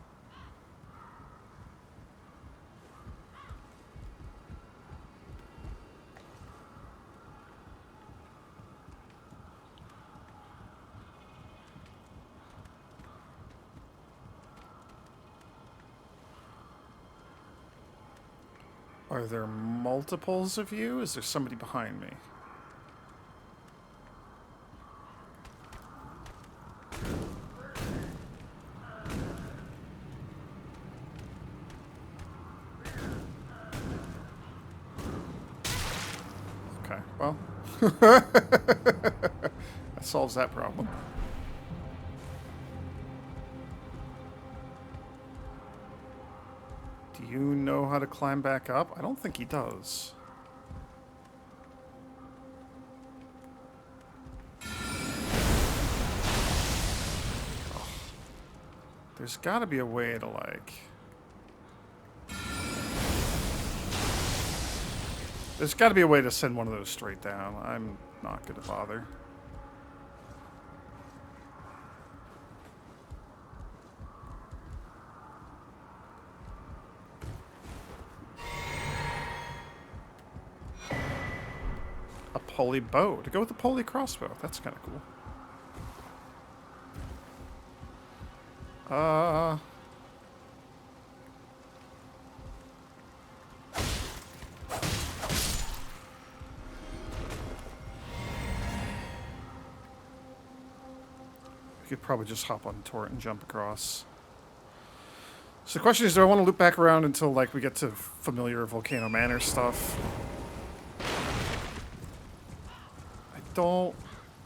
Are there multiples of you? Is there somebody behind me? Okay, well. That solves that problem. Do you know how to climb back up? I don't think he does. Oh. There's got to be a way to, like... There's got to be a way to send one of those straight down. I'm not going to bother. A pulley bow. To go with the pulley crossbow. That's kind of cool. We could probably just hop on the turret and jump across. So the question is, do I want to loop back around until, like, we get to familiar Volcano Manor stuff? I don't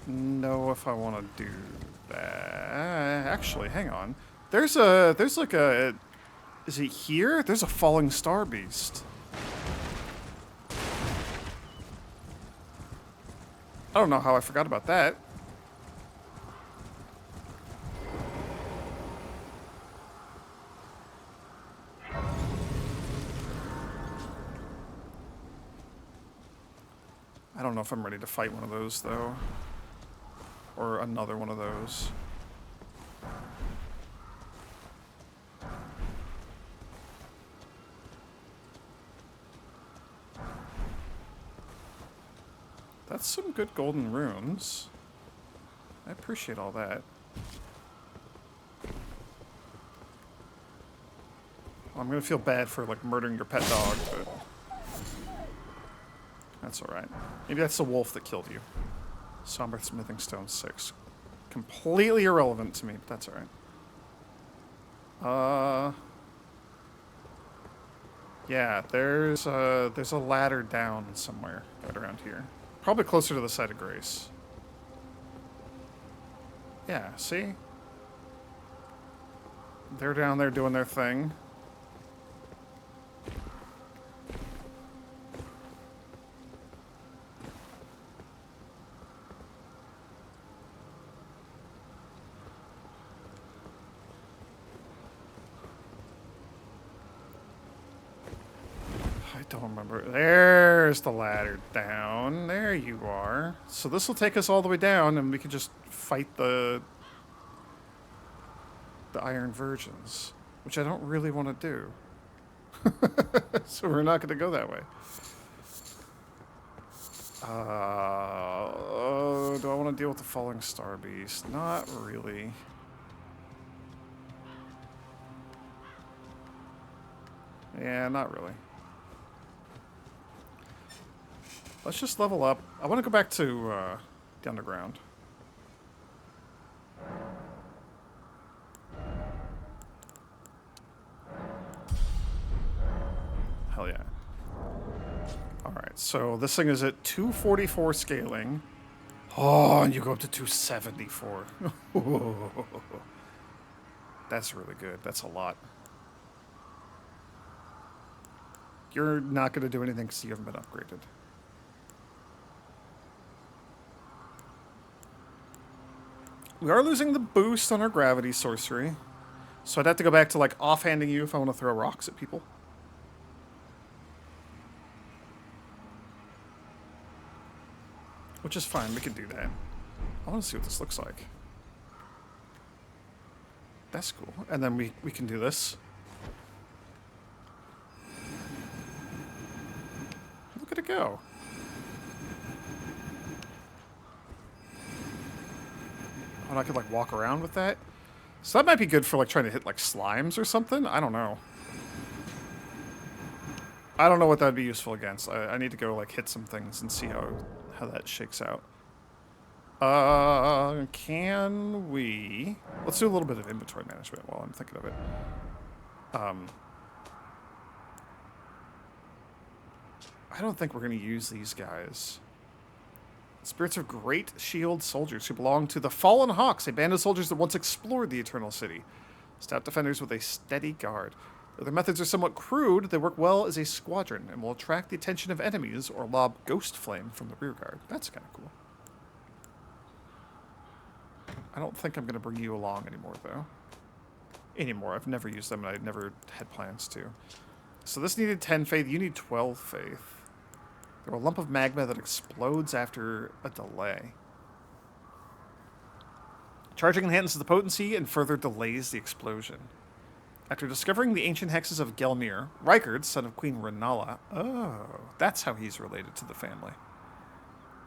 know if I want to do that. Actually, hang on. There's like a... Is it here? There's a falling star beast. I don't know how I forgot about that. I don't know if I'm ready to fight one of those, though. Or another one of those. That's some good golden runes. I appreciate all that. Well, I'm gonna feel bad for, like, murdering your pet dog, but... that's alright. Maybe that's the wolf that killed you. Somber Smithing Stone 6. Completely irrelevant to me, but that's alright. Yeah, there's a ladder down somewhere right around here. Probably closer to the site of Grace. Yeah, see? They're down there doing their thing. I don't remember. There's the ladder down. There you are. So this will take us all the way down, and we can just fight the Iron Virgins, which I don't really want to do. So we're not going to go that way. Do I want to deal with the Falling Star Beast? Not really. Yeah, not really. Let's just level up. I want to go back to the underground. Hell yeah. Alright, so this thing is at 244 scaling. Oh, and you go up to 274. That's really good. That's a lot. You're not going to do anything because you haven't been upgraded. We are losing the boost on our gravity sorcery. So I'd have to go back to, like, offhanding you if I want to throw rocks at people. Which is fine, we can do that. I want to see what this looks like. That's cool. And then we can do this. Look at it go. Oh, and I could, like, walk around with that? So that might be good for, like, trying to hit, like, slimes or something? I don't know. I don't know what that would be useful against. I need to go, like, hit some things and see how that shakes out. Can we... Let's do a little bit of inventory management while I'm thinking of it. I don't think we're going to use these guys. Spirits of Great Shield Soldiers who belong to the Fallen Hawks, a band of soldiers that once explored the Eternal City. Stout defenders with a steady guard. Though their methods are somewhat crude, they work well as a squadron and will attract the attention of enemies or lob ghost flame from the rear guard. That's kind of cool. I don't think I'm going to bring you along anymore, though. Anymore. I've never used them, and I never had plans to. So this needed 10 faith. You need 12 faith. They're a lump of magma that explodes after a delay. Charging enhances the potency and further delays the explosion. After discovering the ancient hexes of Gelmir, Rykard, son of Queen Renala, oh, that's how he's related to the family,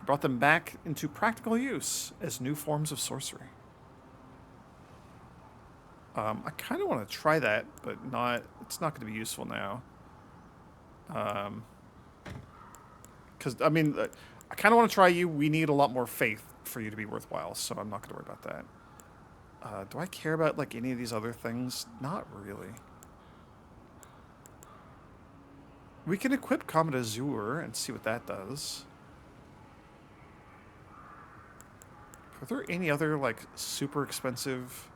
brought them back into practical use as new forms of sorcery. I kind of want to try that, but it's not going to be useful now. Because, I mean, I kind of want to try you. We need a lot more faith for you to be worthwhile, so I'm not going to worry about that. Do I care about, like, any of these other things? Not really. We can equip Comet Azure and see what that does. Are there any other, like, super expensive...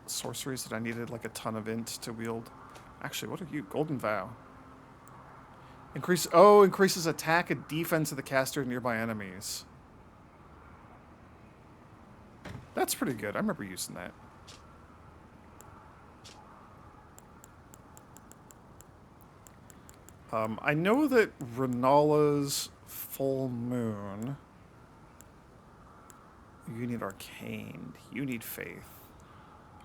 sorceries that I needed, like, a ton of int to wield? Actually, what are you? Golden Vow. Increases attack and defense of the caster and nearby enemies. That's pretty good. I remember using that. I know that Renala's full moon... You need Arcane. You need Faith.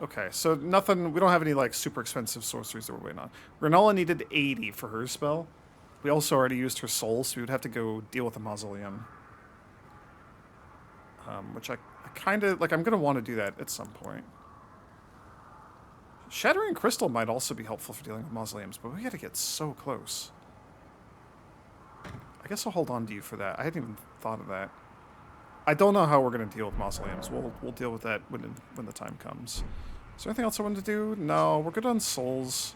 Okay, so nothing. We don't have any like super expensive sorceries that we're waiting on. Renola needed 80 for her spell. We also already used her soul, so we would have to go deal with the mausoleum. Which I kind of like. I'm gonna want to do that at some point. Shattering Crystal might also be helpful for dealing with mausoleums, but we gotta get so close. I guess I'll hold on to you for that. I hadn't even thought of that. I don't know how we're gonna deal with mausoleums. We'll deal with that when the time comes. Is there anything else I wanted to do? No, we're good on souls.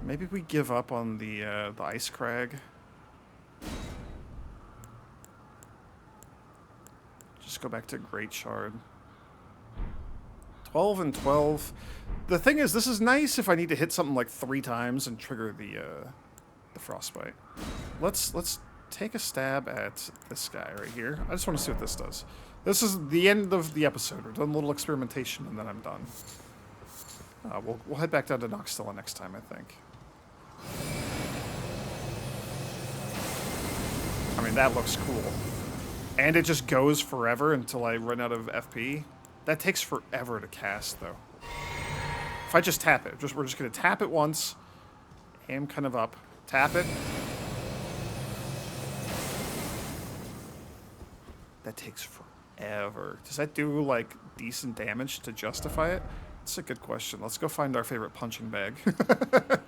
Maybe we give up on the ice crag. Just go back to Great Shard. 12 and 12. The thing is, this is nice if I need to hit something like 3 times and trigger the frostbite. Let's take a stab at this guy right here. I just want to see what this does. This is the end of the episode. We're doing a little experimentation and then I'm done. We'll head back down to Noxtella next time, I think. I mean, that looks cool. And it just goes forever until I run out of FP. That takes forever to cast, though. If I just tap it, we're just gonna tap it once. Aim kind of up. Tap it. That takes forever. Does that do, like, decent damage to justify it? That's a good question. Let's go find our favorite punching bag.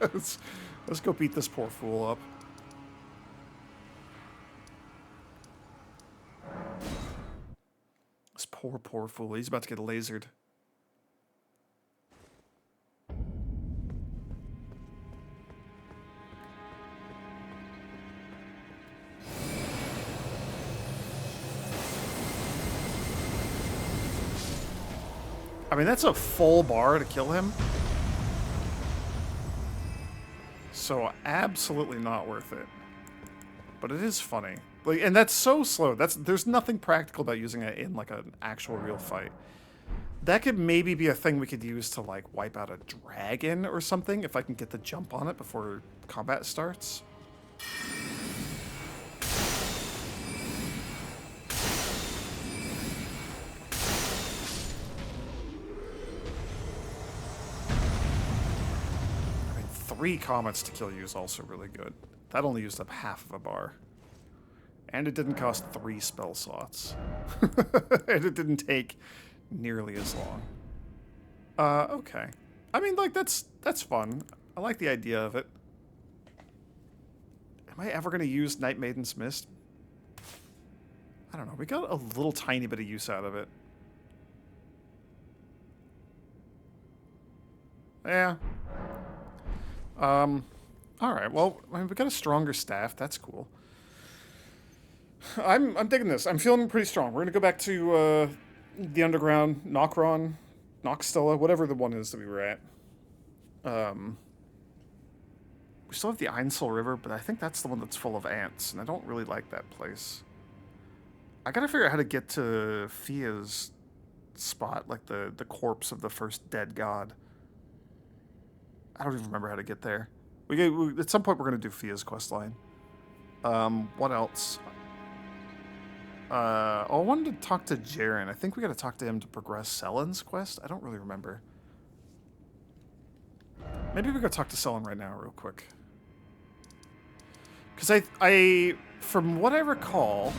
let's go beat this poor fool up. This poor fool. He's about to get lasered. I mean, that's a full bar to kill him. So absolutely not worth it. But it is funny. Like, and that's so slow. There's nothing practical about using it in like an actual real fight. That could maybe be a thing we could use to like wipe out a dragon or something if I can get the jump on it before combat starts. I mean, 3 comets to kill you is also really good. That only used up half of a bar. And it didn't cost 3 spell slots. And it didn't take nearly as long. Okay. I mean, like, that's fun. I like the idea of it. Am I ever going to use Night Maiden's Mist? I don't know. We got a little tiny bit of use out of it. Yeah. Alright, well, I mean, we got a stronger staff. That's cool. I'm digging this. I'm feeling pretty strong. We're gonna go back to the underground, Nokron, Noxtella, whatever the one is that we were at. We still have the Einsel River, but I think that's the one that's full of ants, and I don't really like that place. I gotta figure out how to get to Fia's spot, like the corpse of the first dead god. I don't even remember how to get there. At some point we're gonna do Fia's questline. What else? I wanted to talk to Jaren. I think we gotta talk to him to progress Selen's quest. I don't really remember. Maybe we go talk to Selen right now real quick. Because from what I recall,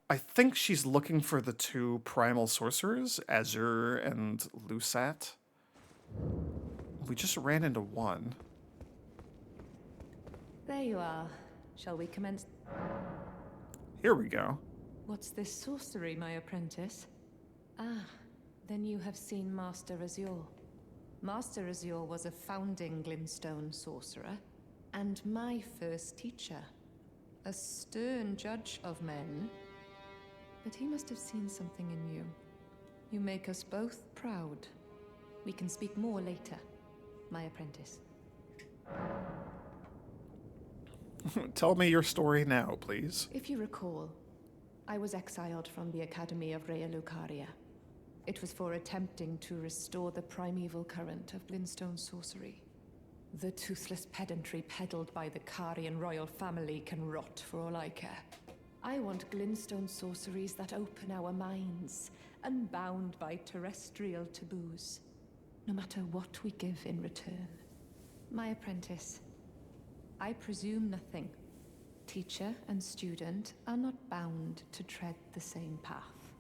I think she's looking for the 2 primal sorcerers, Azure and Lusat. We just ran into one. There you are. Shall we commence? Here we go. What's this sorcery, my apprentice? Ah, then you have seen Master Azure. Master Azure was a founding Glintstone sorcerer, and my first teacher. A stern judge of men. But he must have seen something in you. You make us both proud. We can speak more later, my apprentice. Tell me your story now, please. If you recall, I was exiled from the Academy of Rea Lucaria. It was for attempting to restore the primeval current of Glintstone sorcery. The toothless pedantry peddled by the Carian royal family can rot for all I care. I want glintstone sorceries that open our minds, unbound by terrestrial taboos, no matter what we give in return. My apprentice, I presume nothing. Teacher and student are not bound to tread the same path.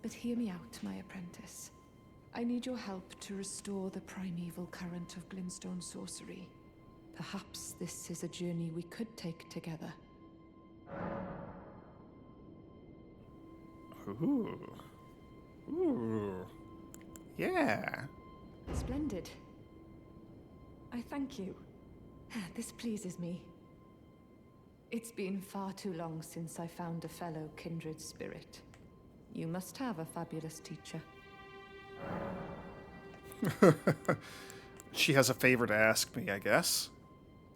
But hear me out, my apprentice. I need your help to restore the primeval current of glintstone sorcery. Perhaps this is a journey we could take together. Ooh. Ooh. Yeah. Splendid. I thank you. This pleases me. It's been far too long since I found a fellow kindred spirit. You must have a fabulous teacher. She has a favor to ask me, I guess.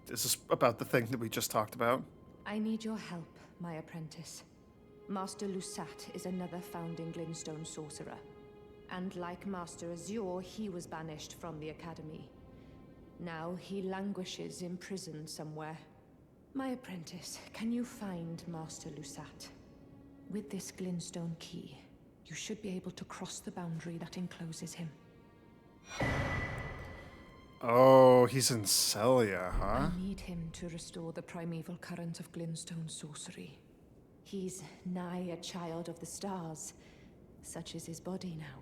Is this about the thing that we just talked about? I need your help, my apprentice. Master Lusat is another founding glintstone sorcerer. And like Master Azure, he was banished from the Academy. Now he languishes in prison somewhere. My apprentice, can you find Master Lusat? With this glintstone key, you should be able to cross the boundary that encloses him. Oh, he's in Celia, huh? I need him to restore the primeval current of glintstone sorcery. He's nigh a child of the stars. Such is his body now.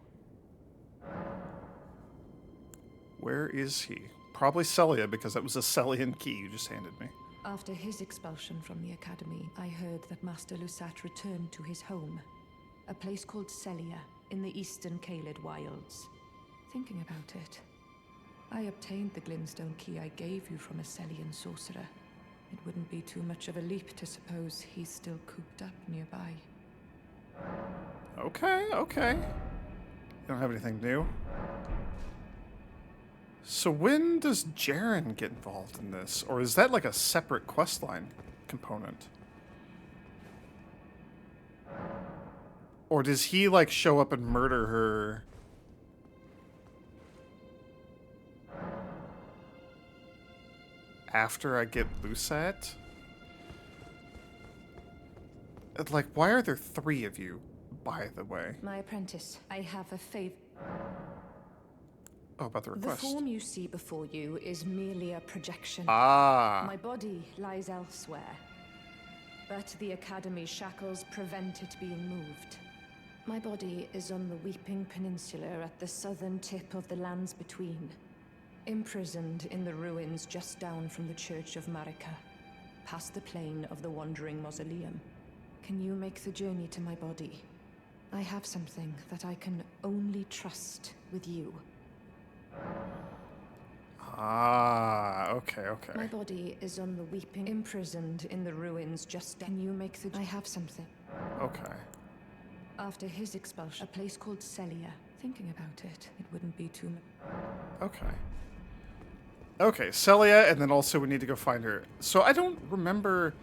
Where is he? Probably Celia, because that was a Celian key you just handed me. After his expulsion from the Academy, I heard that Master Lusat returned to his home, a place called Celia in the eastern Caelid wilds. Thinking about it, I obtained the glintstone key I gave you from a Celian sorcerer. It wouldn't be too much of a leap to suppose he's still cooped up nearby. Okay, okay. You don't have anything new? So when does Jaren get involved in this? Or is that like a separate questline component? Or does he like show up and murder her? After I get Lusat? Like, why are there 3 of you, by the way? My apprentice, I have a favor. Oh, about the The request. form you see before you is merely a projection. Ah. My body lies elsewhere, but the Academy's shackles prevent it being moved. My body is on the Weeping Peninsula at the southern tip of the lands between, imprisoned in the ruins just down from the Church of Marika, past the plain of the Wandering Mausoleum. Can you make the journey to my body? I have something that I can only trust with you. Ah, okay, okay. My body is on the Weeping, imprisoned in the ruins just. Can you make the? I have something. Okay. After his expulsion, a place called Celia. Thinking about it, it wouldn't be too much. Okay. Okay, Celia, and then also we need to go find her. So I don't remember.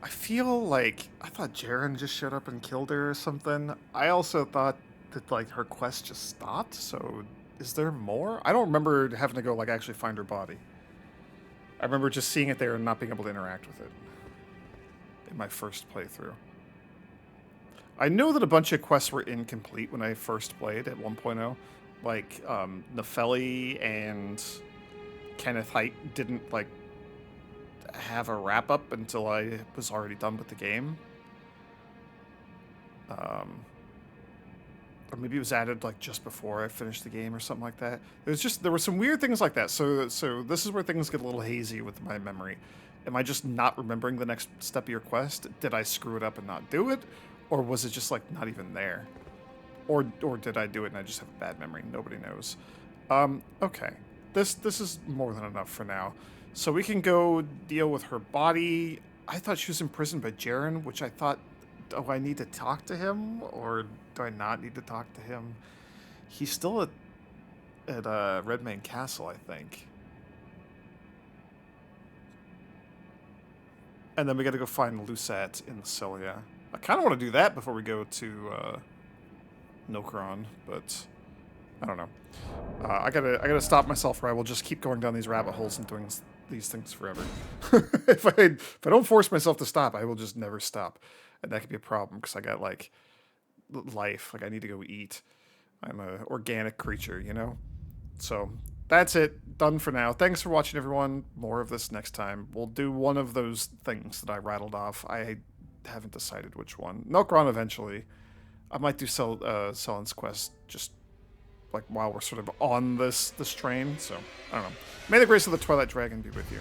I feel like I thought Jaren just showed up and killed her or something. I also thought that like her quest just stopped. So is there more? I don't remember having to go like actually find her body. I remember just seeing it there and not being able to interact with it in my first playthrough. I know that a bunch of quests were incomplete when I first played at 1.0. Like Nefeli and Kenneth Haight didn't like have a wrap up until I was already done with the game. Or maybe it was added like just before I finished the game or something like that. There were some weird things like that. So this is where things get a little hazy with my memory. Am I just not remembering the next step of your quest? Did I screw it up and not do it? Or was it just like not even there? Or did I do it and I just have a bad memory? Nobody knows. Okay. This is more than enough for now. So we can go deal with her body. I thought she was imprisoned by Jaren, which I thought, do I need to talk to him? Or do I not need to talk to him? He's still at Redmane Castle, I think. And then we gotta go find Lusat in Celia. I kind of want to do that before we go to Nokron, but I don't know. I gotta stop myself, or I will just keep going down these rabbit holes and doing these things forever. If I don't force myself to stop, I will just never stop, and that could be a problem because I got like life. Like I need to go eat. I'm a organic creature, you know. So that's it. Done for now. Thanks for watching, everyone. More of this next time. We'll do one of those things that I rattled off. I haven't decided which one. Milk Run eventually. I might do Sellen's Quest just like while we're sort of on this train. So I don't know. May the grace of the Twilight Dragon be with you.